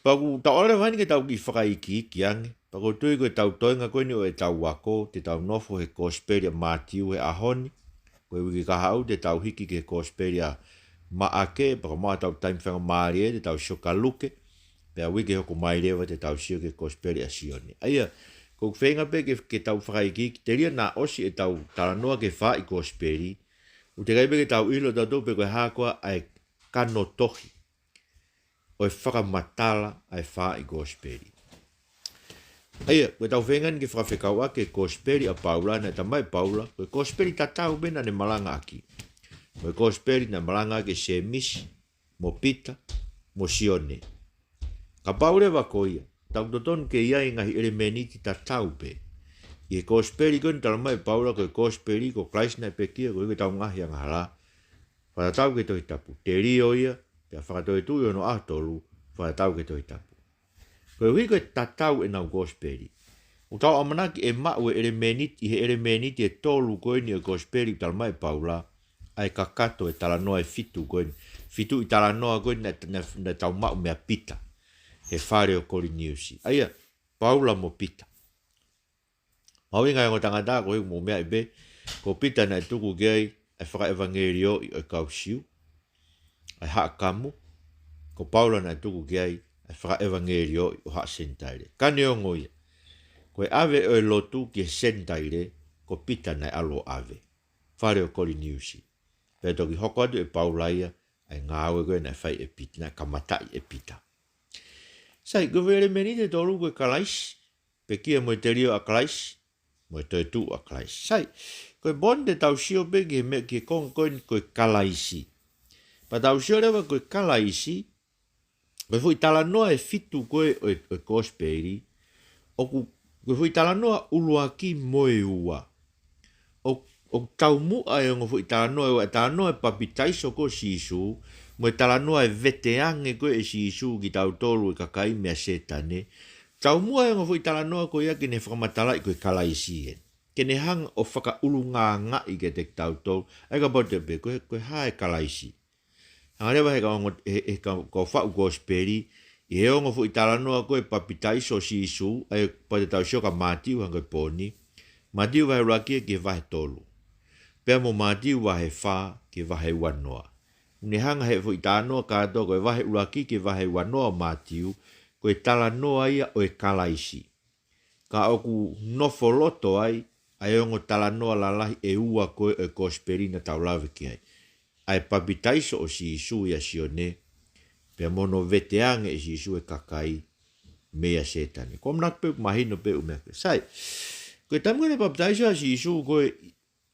Paku tau ora whani ke tau ki whakaiki ki ange, paku tui koe tau toinga koe ni o e tau wako, te tau nofo he Kosipeli a Mātiu he ahoni, koe wiki kahau te tau hiki ke Kosipeli a Maake, paku maa tau taim whanga maarie, te tau shokaluke, pea wiki hoko mairewa te tau sio ke Kosipeli a Sioni. Aia, kou whenga pe ke tau whakaiki, te ria nā osi e tau talanoa ke Faa'i Kosipeli, u te kai peke tau ilo tatu pe koe hākua ai kano tohi. O e whakamatala ai Faa'i Kosipeli. Aia, koe tau whengan ki whakawhekau ake Kosipeli a paula, na tamai paula, koe Kosipeli tatau bena ne malanga aki. Koe Kosipeli na malanga ake se misi, mo pita, mo sione. Ka paure wako ia, tau toton ke ia ngahi elemeniti tatau pe. I e Kosipeli koe ni talamai paula koe Kosipeli ko klaisna e pekia koe tau ngahi ang hala. Whatatau ke tohi tapu. Te rio ia, te whakatoi tui ono ahtolu, whatatau ke tohi tapu. Koe hui koe tatau e nau Kosipeli. O tau amanaki e mau e elemeniti e tolu koe ni o Kosipeli tala mai paula. Ai kakato e tala noa e fitu koe ni. Fitu i tala noa koe na tau mau mea pita. He whare o kori niusi. Aia, paula mo pita. Maui ngai ngo tangata koe mo mea ibe. Ko pita na e tuku gei e whaka evangelio i o kausiu. Ai haa kamu. Ko paula na e tuku gei e whaka evangelio i o haa sentaire. Kane o ngoia. Koe ave o e lotu ki e sentaire. Ko pita na e alo ave. Whare o kori niusi. Pea toki hoko atu e paula ia. Ai ngāwe koe na e whai e pita. Na kamatai e pita. Sai, koe vere menite tolu koe kalaisi. Pe kia mo e te rio a kalaisi. Mo e toi tu a kalaisi. Sai, koe bonde tau sio pe ki me ki kong koe kalaisi. Pa tau sio rewa koe kalaisi. Koe fui tala noa e fitu koe o Kosipeli. Koe fui tala noa uluaki moe ua. O tau mua e ngo fui tala noa e tala noa e papitaiso ko sisu. Mo e tala noa e veteange koe e sisu ki tau tolu e kakai mea setane. Tau mua e ngo fui tala noa koe ia kene whakamatala i koe kalaisi e. Kene hang o whaka ulu ngā i ke te tau tolu. Ai ka pote pe koe hae kalaisi. Hangarewa he ka whau Kosipeli. I he ongo fui tala noa koe papitaiso sisu. Ai pote tau sio ka mātiu hanga poni. Mātiu vahe rakia ke vahe tolu. Pea mo mātiu vahe whā ke vahe wanoa. Ni hanga he fui tala noa kātoa koe vahe uraki ke vahe wanoa mātiu. Koe tala noa ia o e kalaisi. Ka oku nofoloto ai. Ai ongo tala noa lalahi e ua koe o e Kosipeli na tau lawe ki ai. Ai papitaiso o si isu ia sione. Pea mono veteange e si isu e kakai mea setane. Ko mnak pe mahino pe umeke. Sai, koe tamu ne papitaiso a si isu koe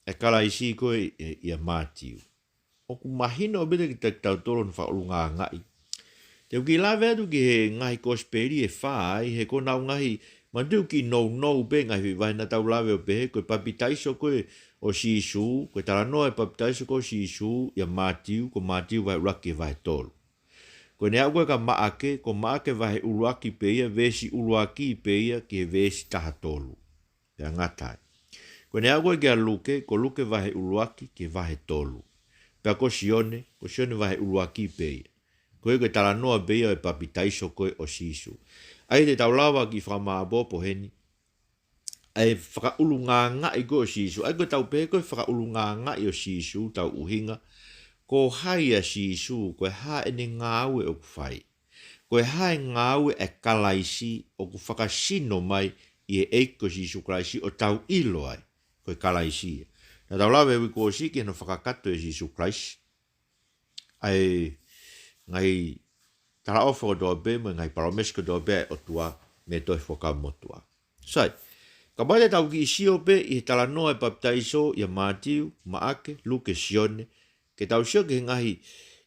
e kalaisi koe ia mātiu. Oku mahino bete ki te tau tolo na whaolu ngā ngai. Te uki lawe atu ki he ngahi Kosipeli e Faa'i, he ko nau ngahi, mandu ki nou pe ngahi vai na tau lawe o pe he, koe papitaiso koe o si isu, koe tala noa e papitaiso koe si isu, ia mātiu, ko mātiu vai uraki vai tolu. Koe ne au koe ka maake, ko maake vai uruaki pe ia, vesi uruaki pe ia, ki he vesi taha tolu. Pea ngatai. Koe ne au koe kia luke, ko luke vai uruaki, ki vai tolu. Pea ko sione vai uruaki pe ia. Koe koe tala noa pe ia e papitaiso koe o si isu. Ai te tau lawa ki whamābo po heni. Ai whakaulu ngā i koe o si isu. Ai koe tau pe koe whakaulu ngā i o si isu, tau uhinga. Ko hai a si isu, koe hae ne ngāwe o kuwhai. Koe hae ngāwe e kalaisi o ku whakasino mai i e eiko si isu kalaisi o tau ilo ai. Koe kalaisi. Na tau lawe wiko o si ki no whakakato e si isu kalaisi. Ai ngai tala ofa o doa be, ngai paramesko doa be o tua me toi whakamotua. Sai, ka mai tau ki isio be i he tala noa e papitaiso i a mātiu, maake, luke sione, ke tau sio ke ngahi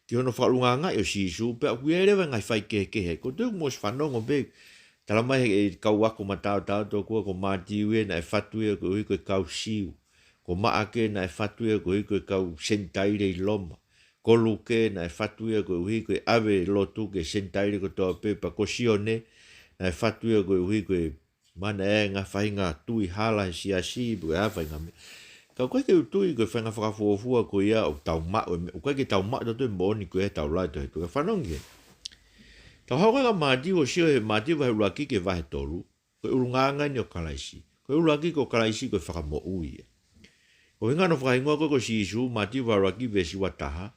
ki hono whakalunga ngai o si isu, pe aku erewa ngai whai kehe. Ko tau mos whanongo be, tala mai e kau wako matao tau tō kua ko mātiu e na e whatu e ko hui koe kau siu, ko maake na e whatu e ko hui koe kau sentaire i loma. Ko luke na e whatu ia koe uhi koe awe lotu ke sentaire ko toa pepa ko sione na e whatu ia koe uhi koe mana e ngā whainga tui hala si a si koe awhainga me. Ka koe ke utui koe whainga whakafuafua koe ia o tau mao o koe ke tau mao totu e mōni koe tau lai tohe koe whanongi. Tau hau koe ka mātiu o sio he mātiu wahe uraki ke wahe tolu koe urunganga ni o kalaisi. Koe uraki ko kalaisi koe whakamo ui. Ko hinga no whakaingoa koe ko si isu mātiu wahe uraki vesi wataha.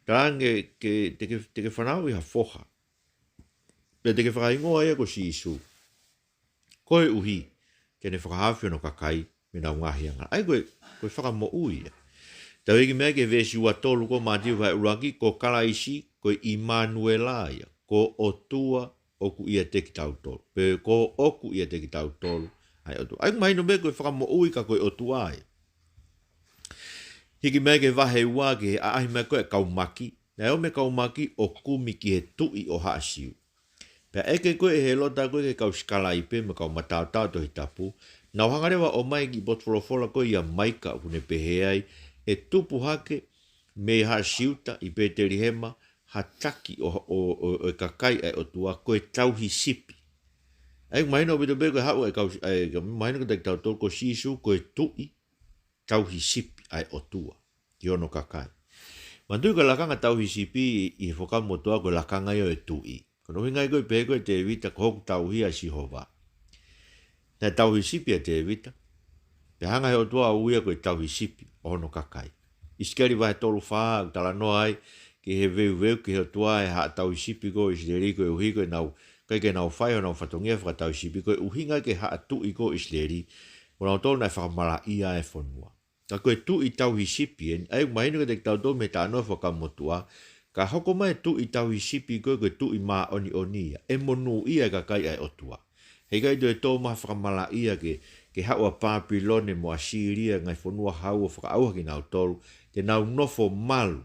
Tange ke te whanau i ha foha. Pe te ke whakaingoa ia ko si isu. Koe uhi, ke ne whakahawhio no kakai, me nau ngahi anga. Ai koe whakamo ui ia. Tau eki mea ke vesi ua tolu ko mātiu vai uraki, ko kalaisi, ko Immanuela ia, ko otua oku ia te ki tau tolu. Pe ko oku ia te ki tau tolu. Ai mai no mea koe whakamo ui ka koe otua ia. Hiki mea ke wahe ua ke he aahi mea koe kaumaki, na eo me kaumaki o kumi ki he tui o haasiu. Pea eke koe he lota koe ke kau skala ipe me kau matao to hitapu, na hangarewa o mai ki botfolofola koe ia maika o kune peheai, e tupu hake me haasiuta i Peterihema, hataki o kakai ai o tua koe tauhi sipi. Ai mai no bito be ko hau e kau ai mai no te tau tol ko sisu ko tui tau hisipi ai otua ki ono kakai. Mantu ko lakanga tau hisipi I foka motoa ko lakanga yo e tui. Kono hinga ko pe ko te vita ko tau hi a Jehova. Na tau hisipi a te vita. Pe hanga he otua uia ko tau hisipi ono kakai. Iskeri vai tolu fa tala no ai ki he veu ki he otua e ha tau hisipi ko isleri ko uhi ko nau kai ke nau whai o nau whatongia whakatau sipi koe uhinga ke haa tu I ko isleri o nau tōna e whakamala ia e whanua. Ka koe tu I tau hisipi en, ai mahinu ka te tau tō me tānoa whakamotua, ka hoko mai tu I tau hisipi koe koe tu I maa oni ia, e monu ia ka kai ai otua. Hei kai tō e tō maha whakamala ia ke haua Papilone mo Asiria ngai whanua hau o whakaauha ki nau tōru, te nau nofo malu,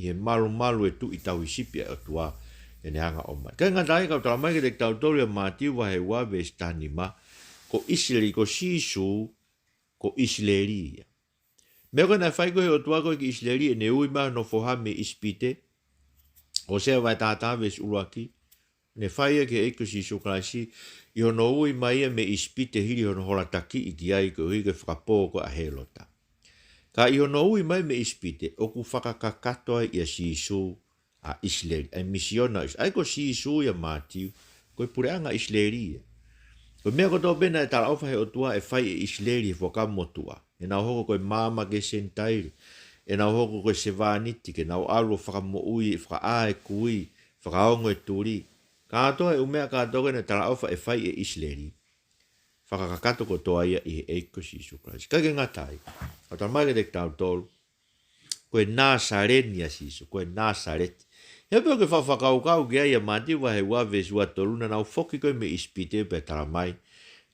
I he malu e tu I tau hisipi ai otua, ene hanga o mai. Kai ngā tahi kau tala mai ke te tau tolu a mātiu wa he wawe stani ma, ko Isleri, ko Sisu, ko Isleri. Mea koe nai whai koe o tua koe ki Isleri e ne ui maa no foha me ispite, o sea vai tātā ves uruaki, ne whai ke eiko Sisu klaisi, I hono ui mai me ispite hiri hono horataki I ki ai ko hui ke whakapō ko a helota. Ka I hono ui mai me ispite, o ku whakakakatoa I a Sisu, a Isleri, ai misiona, ai ko Sisu ia mātiu, koe pureanga Isleri. Koe mea koto bena e tala ofa he otua e whai e Isleri e whakamotua, e nau hoko koe mama ke sentairi, e nau hoko koe sevaniti, ke nau alu whakamoui, whakaae kui, whakaongo e turi. Kātoa e umea kātoa ne tala ofa e whai e Isleri, whakakakato ko toa ia I he eiko Sisu Christ. Kage ngatai, o tala mai ke te tau tolu, koe Nasareni a Sisu, koe Nasareti. He peo ke whawhakaukau ki ai a mati wa he wawe sua toluna nau whoki koe me ispite pe taramai.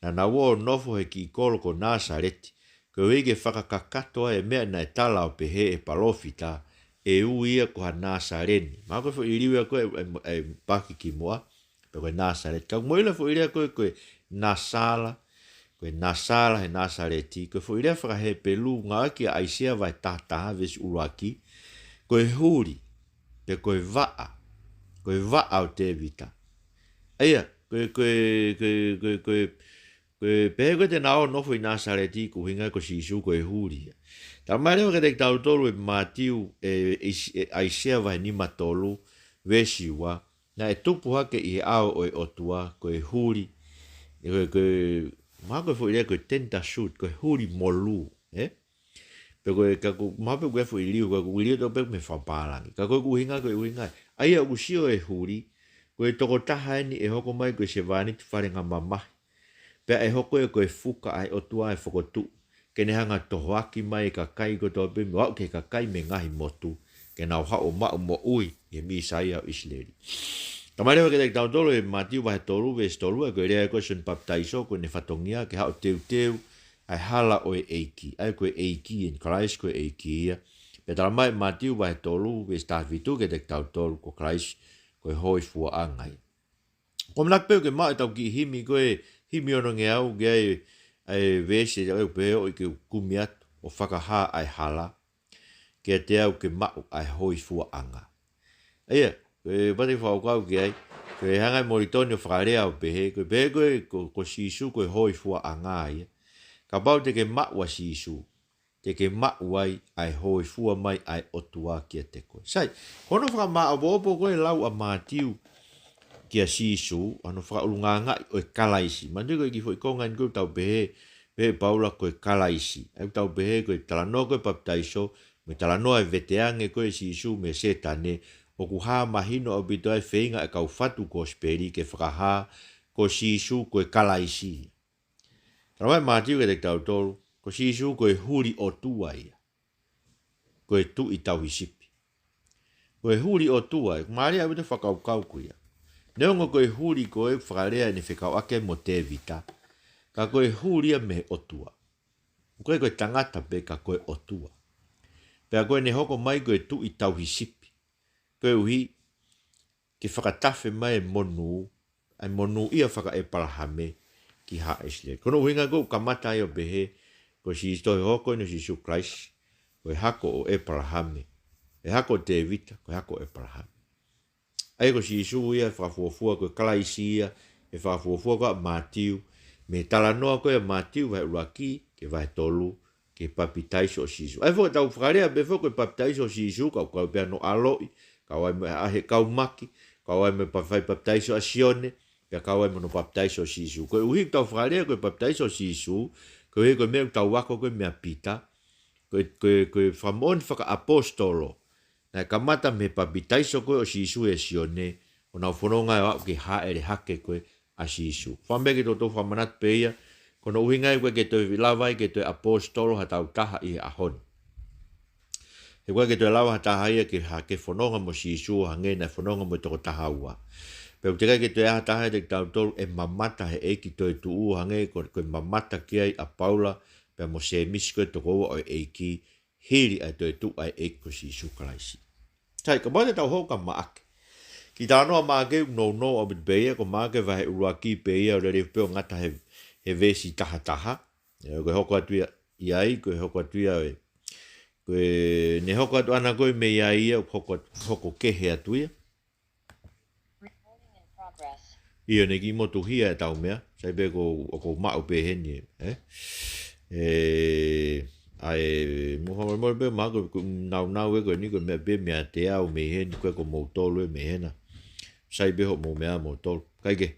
Na nau o nofo he ki kolo ko Nasareti. Koe wei ke whakakakatoa e mea na e tala o pe he e palofita e uia ko ha Nasareni. Maa koe iriwea koe e paki ki moa pe koe Nasareti. Kau moila iria koe Nasala. Koe Nasala he Nasareti. Koe iria whakahe pelu ngā ki a aisea vai tātaha vesi uruaki. Koe huri. Te koe vaa o te vita. Aia, koe pehe koe te nao nofo I Nasareti ku hinga ko Sisu koe huri. Tā mai rewa ke te tau tolu e mātiu e aisea vai ni matolu vesiwa, na e tupu hake I he ao o e otua koe huri. Maa koe fo irea koe tenta shoot, koe huri molu, Pe koe kako mape koe fo iliu, koe iliu tō pe me whapalangi. Ka koe kuhinga koe uhinga. Aia usio e huri, koe toko taha eni e hoko mai koe se vani tu wharenga mamahi. Pe e hoko e koe fuka ai otua e whakotu. Kene hanga tohoaki mai ka kai koe tō pe me wau ke ka kai me ngahi motu. Ke nau hao mau mo ui e mi saia o Isleri. Tamarewa ke te tau tolo e matiu wahe toru ve storu e koe rea koe sun baptaiso koe ne whatongia ke hao teu. Ai hala o e eiki, ai koe eiki in Christ koe eiki ia. Pe tala mai matiu wahe tolu, ve stafitu ke te tau tolu ko Christ koe hoi fua angai. Ko mnak peo ke maa e tau ki himi koe, himi ono nge au, ge ai vese, au peo i ke kumiat o whakaha ai hala, ke te au ke mau ai hoi fua anga. Aia, koe pati whaukau ki ai, koe hangai moritoni o whakarea o pehe, koe pehe koe ko Sisu koe hoi fua anga ia. Ka pau te ke maua Sisu, te ke mauai ai hoi fua mai ai otua ki a te koe. Sai, hono whaka maa opo koe lau a mātiu ki a Sisu, ano whaka ulunganga o e kalaisi. Mandu koe ki fo I konga in koe tau pehe paula koe kalaisi. Au tau pehe koe talanoa koe baptaiso, me talanoa e veteange koe Sisu me setane, o ku haa mahino o bito ai whenga e kau fatu Kosipeli ke whakaha ko Sisu koe kalaisi. Rawai mātiu ke te tau tolu, ko Sisu koe huri o tua ia. Koe tu I tau hisipi. Koe huri o tua ia, maari au te whakaukau kuia. Neongo koe huri koe whakarea ni whekau ake mo te vita. Ka koe huri a me o tua. Koe koe tangata pe ka koe o tua. Pea koe ne hoko mai koe tu I tau hisipi. Koe uhi, ke whakatafe mai monu, ai monu ia whaka e palahame, ki ha Isleri. Kono uhinga ko kamata o behe, ko si stoi hoko no Sisu Christ, ko hako o Abrahame, e hako David, ko hako Abrahame. Ai ko Sisu ia whafuafua ko kalaisi ia, e whaafuafua koa mātiu, me tala noa koe mātiu vai uraki, ke vai tolu, ke papitaiso o sisu. Ai fo tau whakarea be fo koe papitaiso o sisu, kau pia no aloi, kau ai me ahe kau maki, kau ai me pawhai papitaiso a sione, pia kau ai me no papitaiso o sisu. Koe uhi tau whakarea koe papitaiso o sisu, koe mea tau wako koe mea pita, koe whamon whaka apostolo, na kamata me papitaiso koe o sisu e sione, o nau whanonga e wako ki haere hake koe a sisu. Whameke to tō whamanat peia, kono uhingai koe ke toi vilawai ke toi apostolo ha tau taha i ahon. He koe ke toi lawa ha taha ia ke whanonga mo sisu hange na whanonga mo toko taha ua. Pero te kai ke toi aha taha te tau tolu e mamata he eiki toi tuu hange koe mamata ki ai a paula pe mo se misko toko ua o eiki hiri ai toi tuu ai eiki ko sisu kalaisi. Tai, ka mate tau hoka maake. Ki tānoa maake no o bit beia ko maake vahe uruaki peia o rere peo ngata he vesi taha. Koe hoko atu iai, koe hoko atu ia koe ne hoko atu ana koe me iai ia hoko kehe atu ia. Ia ne ki motu hia e tau mea, sai pe ko mau pe heni ai mo be ma ko nau e ko ni ko me be me te au me heni ko mo tolo me hena. Sai be ho mo mea mo tolo. Kai ke.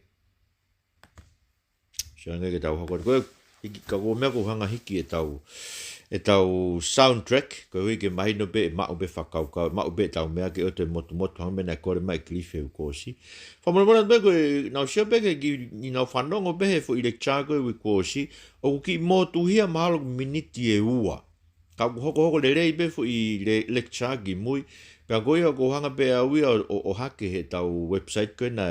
Sianga ke tau hoko ko ka ko me ko hanga hiki e tau soundtrack ko hui ke mai no be ma be fakau ka ma be tau me ke o te motu hanga na ko mai klife ko si. Fa mo be ko na sia be ke ni na fanongo be he fo ile chago we ko si o ki mo tu hia malo miniti e ua. Ka hoko le rei be fo i le chagi mui. Pea koe ko hanga pe au ia o hake he tau website koe na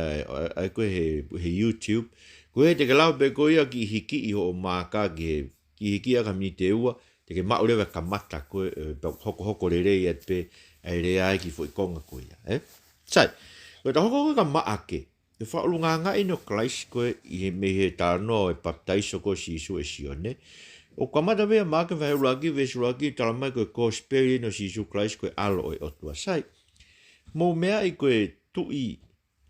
ai koe he YouTube. Koe te ke lau pe koe ia ki hiki i ho maka ki hiki a ka mi te ua. Te ke mao lewa ka mata koe hoko le rei at pe ai rea ai ki fo i konga koe ia. Sai, koe ta hoko ka maake. Te whaolu ngā ngā ino klais koe i me he tāno e paptaiso koe si isu e sione. O kamata vea maake vahe uraki vesuraki talamai koe Kosipeli no si isu klais koe alo e otua. Sai, mou mea i koe tui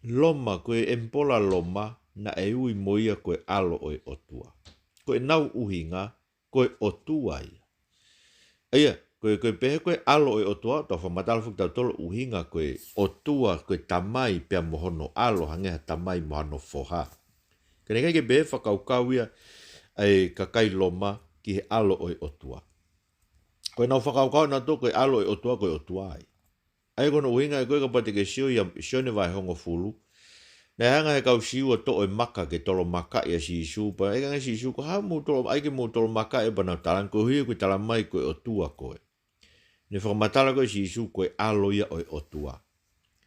loma koe empola loma na e ui moia koe alo e otua. Koe nau uhinga koe otua ia. Aia, koe pehe koe alo e otua, tau whamatala fuk tau tolo uhinga koe otua koe tamai pia mohono alo hangeha tamai mohano foha. Kene kai ke behe whakaukau ia ai kakai loma ki he alo o otua. Koe nau whakaukau na tō koe alo o otua ai. Ai kono uhinga e koe ka pate ke sio ia sione vai hongo fulu. Na hanga he kau siu o tō e maka ke tolo maka ia si isu. Pa e kanga si isu ko ha mu tolo, ai ke mu tolo maka e panau talan koe hui koe talamai koe otua koe. Ne whakamatala koe si isu koe alo ia o otua.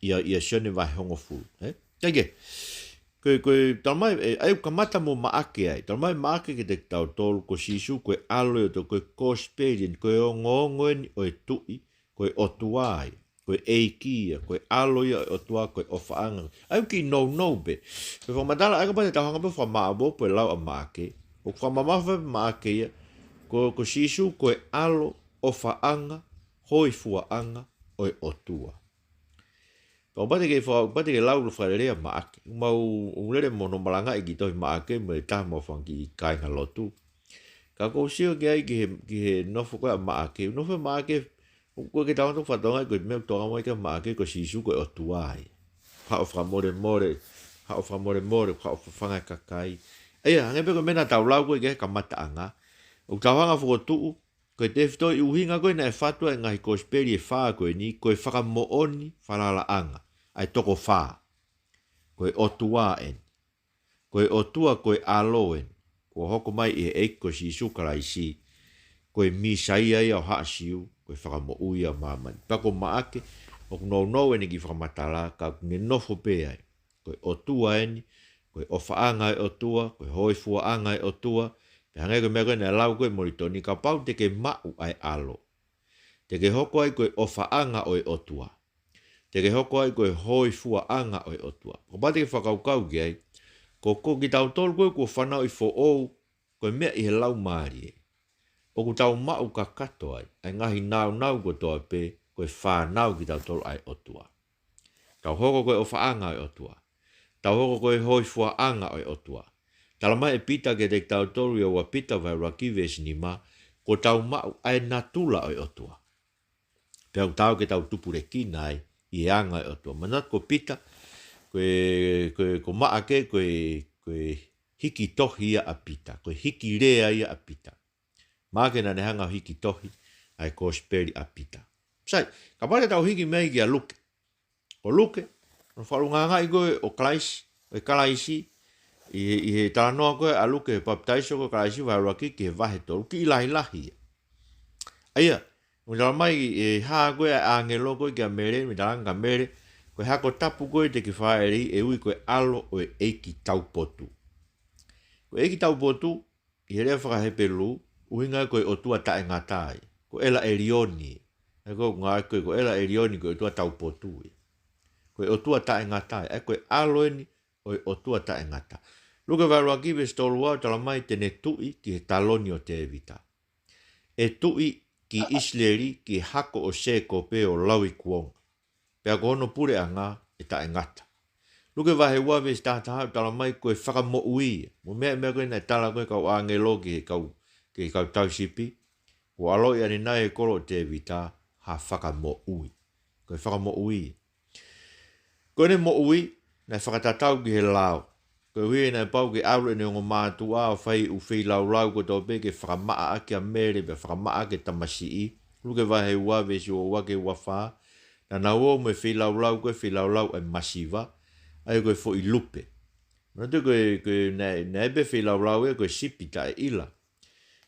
Ia sione vai hongo fulu. Kaike. Koe talamai, ai kamata mo maake ai. Talamai maake ke te tau tolu ko sisu koe alo ia to koe Kosipeli koe o ngongoen o e tui koe otua ai. Koe eikia, koe alo ia o otua koe ofaanga. Ai ki no be. Koe whamadala ai ka pate tau hanga pe whamaabo po e lau a maake. O whamamafa maake ia ko sisu koe alo ofaanga hoi fuaanga o e otua. Kau pate ke lau wharerea maake. Mau umlere mono malanga i ki tohi maake me taha mo whangi i kainga lotu. Ka kou sio ki ai ki he nofo koe a maake. Nofo maake, koe ke tawanto whatonga i koe mea tonga mo i ka maake ko sisu koe otua ai. Hao whamore, hao whanga kakai. Eia, hangepe koe mena tau lau koe ke kamata anga. O tauhanga whakotuu, koe te whito i uhinga koe na e whatua e ngahi Kosipeli e whaa koe ni, koe whakamooni whalala anga. Ai toko whaa. Koe otua en. Koe otua koe aloen. Koe hoko mai i he eiko si sukara i si. Koe misai ai au haasiu. Koe whakamo uia mamani. Pako maake. O no eni ki whakamatala. Ka nge nofo pe ai. Koe otua eni. Koe ofaanga e otua. Koe hoifua anga e otua. Pe hangai koe mea koe ne lau koe moritoni. Ka pau te ke mau ai alo. Te ke hoko ai koe ofaanga o e otua. Te ke hoko ai koe hoifua anga o e otua. Ko pate ke whakaukau ki ai. Ko ki tau tolu koe kua whanau i fo ou. Koe mea i he lau maari e. O ku tau mau ka kato ai. Ai ngahi nau ko toa pe. Koe whanau ki tau tolu ai otua. Tau hoko koe ofaanga o e otua. tau hoko koe hoi fua anga o otua. Tala mai e pita ke te tau tolu ia wa pita vai raki vesi ni ma, ko tau mau ai natula o otua. Pea tau ke tau tupure kina ai, i anga o otua. Manat ko pita, ko maa ke, koe hiki tohi ia a pita, koe hiki rea ia a pita. Maa ke na nehanga hiki tohi, ai Kosipeli a pita. Sai, ka pare tau hiki mei ki a luke. O luke, no whalunga ngai koe o klaisi, o kalaisi, i he tānoa koe a luke he paptaiso ko kalaisi vai raki ki he vahe tolu, ki ilahi lahi. Aia, mi tala mai e haa koe a angelo koe ki a mere, mi tala anga mere, koe hako tapu koe te ki whaeri e ui koe alo o e eiki taupotu. Koe eiki taupotu, i he rea whakahepe lu, uhinga koe o tua tae ngatai, ko ela erioni, e koe ngā koe ko ela erioni koe o tua taupotu. Koe o tua tae ngatai, e koe alo eni o tua tae ngata. Luka varua kiwe stolua tala mai tene tui ki he taloni o te evita. E tui ki isleri ki hako o se ko pe o lawi kuonga. Pea kohono pure a ngā e tae ngata. Luka vahe wawe stataha tala mai koe whakamo ui. Mo mea koe nei tala koe kau angelo ki he kau tausipi. Ko aloi ane nai e kolo te evita ha whakamo ui. Koe whakamo ui. Koe ne mo ui, nei whakatatau ki he lao. Koe hui nei pau ki aure ne ongo mātua o whai u whi lau ko tau pe ke whakamaa ake a mere, pe whakamaa ake tamasi i. Luke wahe wawe si o wake wawha. Na nao me whi lau koe whi lau e masiva. Ai koe fo i lupe. Nā tu koe nei be whi lau e koe sipi ta e ila.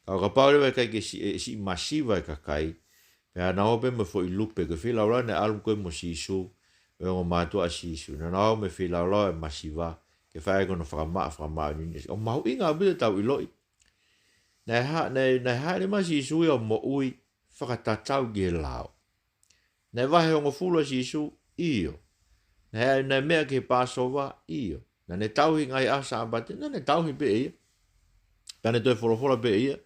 Kau ka paure wai kai ke si masiva e kakai. Pea nao pe me fo i lupe. Koe whi lau ne alum koe mo sisu. E ongo mātua sisu. Na nao me whi lau e masiva. Ke whae kono whakamaa ni. O mahu inga abute tau i loi. Nei haere masi isu o mo ui whakatatau ki he lao. Nei wahe ongo fula si isu iyo. Nei mea ke Passover iyo. Na ne tauhi ngai asa abate, na ne tauhi pe ia. Tane toi wholofola pe ia.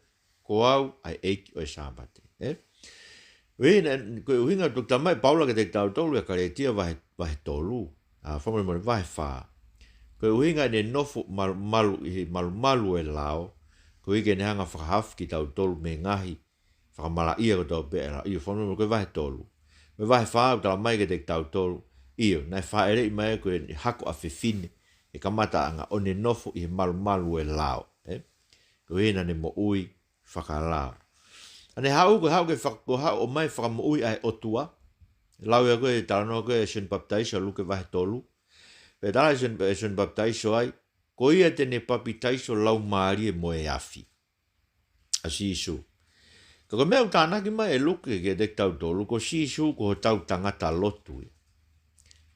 Ko au ai eiki o e sabate. Wei, koe uhinga tuk tamai paula ke te tau tolu e kare tia wahe tolu. Whamare mone wahe whaa. Koe uhinga ne nofu malu e lao, koe ike ne hanga whakahaf ki tau tolu me ngahi, whakamala ia ko tau pe era, iyo whanau koe wahe tolu. Me wahe whaau tala mai ke te tau tolu, iyo, nai whaere i mai koe hako a whiwhine, e kamata anga o ne nofu i malu e lao. Koe hina ne mo ui whakalao. Ane hau ke hau o mai whakamo ui ai otua, lau ia koe tala noa koe Sion Baptista luke wahe tolu, pe tala Sion Baptaiso ai, ko ia tene papitaiso lau maari e moe afi. Asi isu. Kako mea utanaki mai e luke ke te tau tolu, ko si isu ko tau tangata lotu.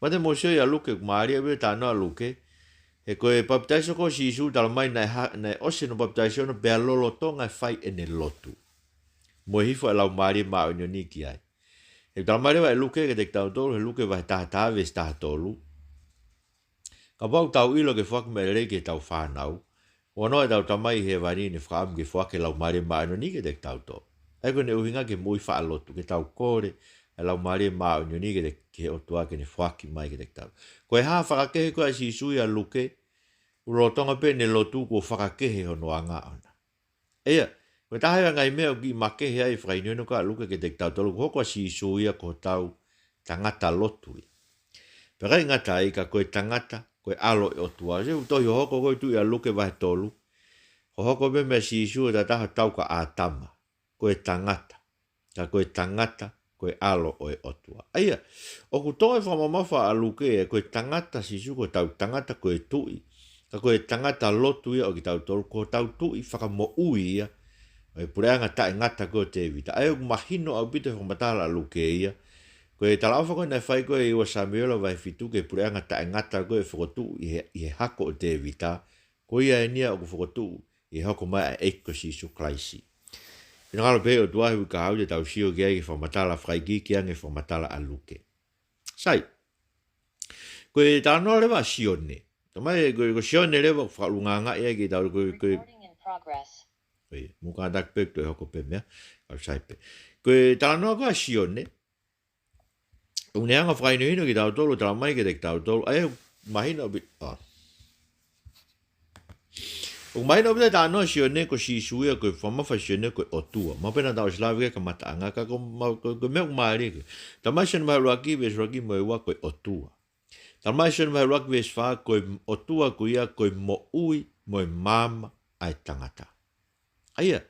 Mate mo seo ia luke maari e wea tanoa luke, e ko e papitaiso ko si isu tala mai nai ose no papitaiso no bea lolo tonga e fai ene lotu. Mo hifo e lau maari e maa Iuniti ai. E tala mai rewa e luke ke te tau tolu, e luke vahe taha ves taha tolu, ka pau tau ilo ke whak me rei ke tau whanau, o no e tau tamai he wani ne whakam ke whake lau mare maano ni ke te tau tō. Eko ne uhinga ke mui whaalotu, ke tau kore, e lau mare maano ni ke otua ke ne whaki mai ke te tau. Ko e haa whakakehe koe si sui a luke, urotonga pe ne lotu ko whakakehe hono anga ona. Ea, koe tahe ngai mea ki makehe ai whainiono ka luke ke te tau tō, hoko si sui a ko tau tangata lotu. Pekai ngata ai ka koe tangata, koe alo e otua. Se utohi hoko koe tu ia luke vahe tolu. Ho hoko me mea si isu ta taha tau ka ātama. Koe tangata. Ka koe tangata, koe alo o e otua. Aia, o ku toe whamamafa a luke e koe tangata si isu koe tau tangata koe tui. Ka koe tangata lotu ia o ki tau tolu. Ko tau tui whakamo ui ia. E pureanga tae ngata koe te evita. Aia ku mahino au pite whamatala a luke ia. Koe talawha koe nei whai koe iwa Samuela vai fitu ke pureanga tae ngata koe whakotu i he hako o te evita. Koe ia e nia o ku whakotu i he hako mai a eiko si su klaisi. Ina ngalo pe o tuahi wika hau te tau sio kia ki whamatala whaiki kia nge whamatala a luke. Sai, koe tānoa rewa sione. Tamai koe sione rewa whakalunganga ia ki tau koe... Muka andak pe koe hoko pe mea. Kau sai pe. Koe tānoa koe sione. Uneanga whainu hino ki tau tolu, tala mai ke te tau tolu, ai mahina o bit, O mai no beta ta no sione ko si suia ko fama fa sione ko otua. Ma pena ta oslavia ka mata anga ka ko me mari. Ta mai sione mai roaki ves roaki mo wa ko otua. Ta mai sione mai roaki ves fa ko otua ko ia ko mo ui mo mama ai tangata. Aia.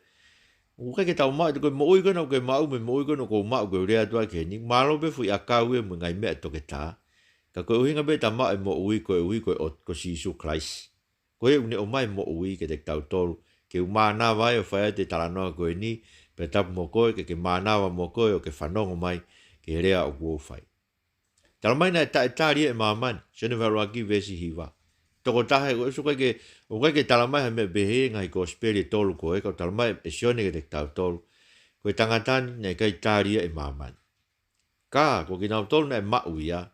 O ka ke ta ma ko mo ui ko no ko ma ui ko no ko ma ko rea tua ke ni malo be fu ya ka we mo ngai me to ke ta. Ka ko hinga be ta ma mo ui ko ko si su Christ. Ko e une o mai mo ui ke te tau tolu, ke u mana vai o whaia te talanoa koe ni, pe tapu mo koe ke manawa mo koe o ke whanongo mai, ke rea o kuo whai. Tala mai na e tāria e mamani, sene waruaki vesi hiwa. Toko tahe, o koe ke tala mai ha me behe ngai Kosipeli tolu koe, ka tala mai e sione ke te tau tolu, koe tangatani na kai tāria e mamani. Ka, ko ki nau tolu na e mau ia,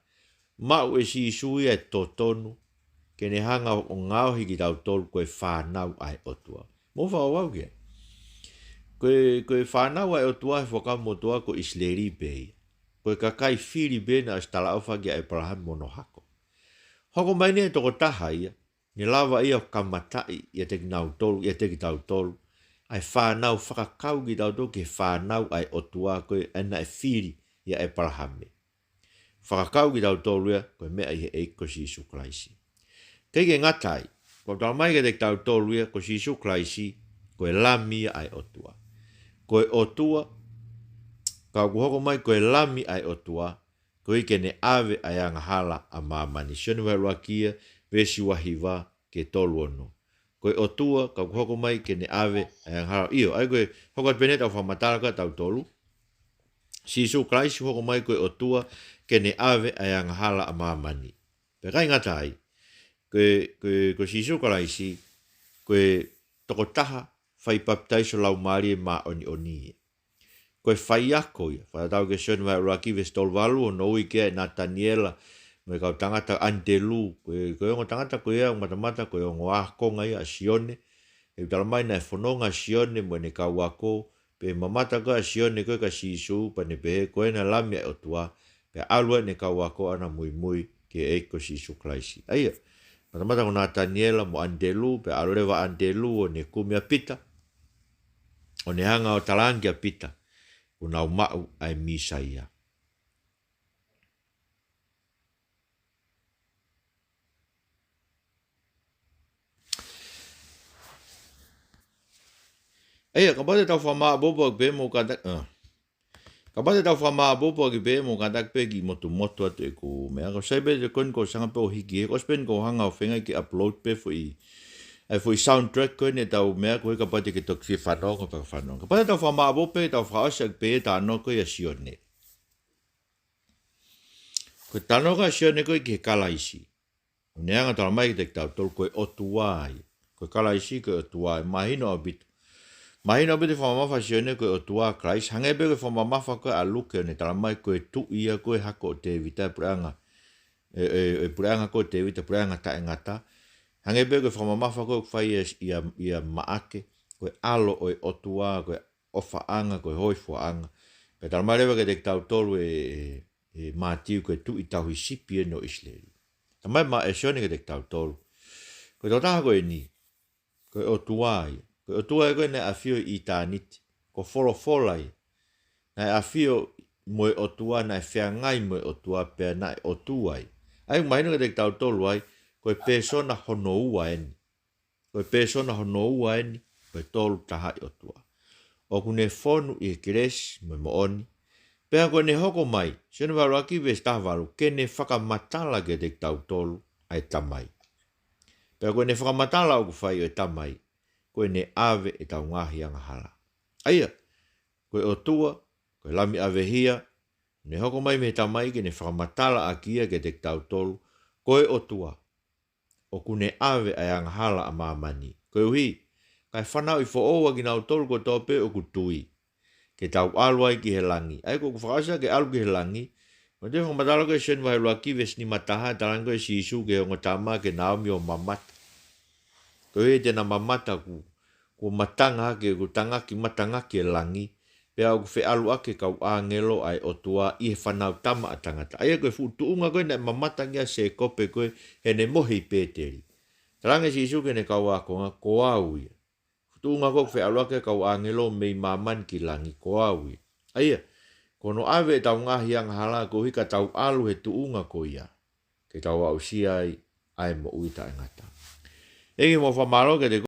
mau e si sui e totonu, ke ne hanga o ngao hiki tau tolu koe whanau ai otua. Mo whawau kia. Koe whanau ai otua he whakamotua ko isleri bei. Koe kakai whiri bei na astala au whakia e parahan mono hako. Hoko mai ne toko taha ia, ni lava ia o kamatai ia teki nau tolu, ia teki tau tolu. Ai whanau whakakau ki tau tolu ke whanau ai otua koe ena e whiri ia e parahame. Whakakau ki tau tolu ia koe mea i he eiko si Isu Kraisi. Kei ke ngatai, ko tau mai ke te tau tolu ia, ko si Isu Kraisi, ko e lami ai otua. Ko e otua, kau kuhoko mai ko e lami ai otua, ko i ke ne ave ai angahala a mamani. Sione vai ruakia, vesi wahiwa ke tolu ono. Ko e otua, kau kuhoko mai ke ne ave ai angahala. Iyo, ai koe hoko pene tau whamatara ka tau tolu. Si Isu Kraisi hoko mai ko e otua, ke ne ave ai angahala a mamani. Pekai ngatai, ko si Isu Kraisi, ko toko taha, whai baptaiso lau maari e maa oni. Ko whai ako ia, whai tau ke sione mai uraki ves tolu walu, o noi kea e Nataniela, me kau tangata Andelu, ko ongo tangata ko ia, matamata ko ongo akonga ia, sione, e talamai na e whanonga sione, mo ne kau ako, pe mamata ko a sione ko ka si Isu, pa ne pehe ko ena lamia e otua, pe alua ne kau ako ana mui, ke eiko si Isu Kraisi. Aia, matamata ko Nataniela mo Andelu, pe alorewa Andelu o ne kumia pita, o ne hanga o talangia pita, o nau mau ai misa ia. Eia, kapate tau whamaa bobo ak be mo kandak, kapate tau whamaa bobo ak be mo kandak pe ki motu atu e ko mea. Ko saibe te koin ko sanga pe o hiki, ko spen ko hanga o whengai ki upload pe foi soundtrack koin e tau mea ko kapate ki tok fi whanonga pa whanonga. Kapate tau whamaa bobo pe tau whaosa ak pe ta ano ko ia sione. Ko tano ka sione ko ki he kalaisi. Neanga tala mai ki te tau tolu ko e otuai. Ko kalaisi ko e otuai. Mahino abit. Mahino abit e whamamafa sione ko e otua Christ. Hangebe ko e whamamafa ko e aluke ne tala mai ko e tu ia ko e hako o te vita e pureanga. E pureanga ko te vita pureanga ta e ngata. Hangebe ko e whamamafa ko e whai ia maake. Ko e alo o e otua ko e ofaanga ko e hoifuanga. Pe tala mai rewa ke te tau tolu e mātiu ko e tu i tau hisipi e no Isleri. Tamai ma e sione ke te tau tolu. Ko e tautaha ko e ni. Ko e otuai. Ko e otuai ko e ne awhio i tāniti. Ko wholofolai. Na e awhio mo e otua, na e whiangai mo e otua, pēr na e otuai. Ai maino ke te tau tolu ai, ko e pēsona hono ua eni. Ko e pēsona hono ua eni, ko e tolu taha i otua. O kune whonu i e kiresi mo e mooni. Pea ko ne hoko mai, sione waru aki ves tahwaru, ke ne whakamatala ke te tau tolu ai tamai. Pea ko ne whakamatala o ku whai o e tamai, ko ne ave e tau ngahi anga hala. Aia, ko e otua, ko e lami ave hia, ne hoko mai me tamai ke ne whakamatala akia ke te tau tolu, ko e otua, o ku ne ave ai anga hala a mamani. Ko e uhi, kai whanau i whooa ki nau tolu ko tope o ku tui. Ke tau aluai ki he langi. Ai ko whakasa ke alu ki he langi. Ko te whamatala ko e sen wahi luaki ves ni mataha, talang ko e si Isu ke hongo tama ke Naomi o mamata. Ko e tena mamata ku matanga ke ku tangaki matangaki e langi. Pea ku whi alu ake kau angelo ai otua i he whanau tama atangata. Ai ko e futuunga koe na mamata ngia se kope koe he ne mohi pēteri. Talange si isu ke ne kau ako nga koau ia. Futunga kok fe alua ke kau angelo mei maman ki langi koau ia. Aia, kono ave tau ngahi ang hala ko hika tau alu he tuunga ko ia. Ke tau au siai ai mo uita ngata. Egi mo famalo ke te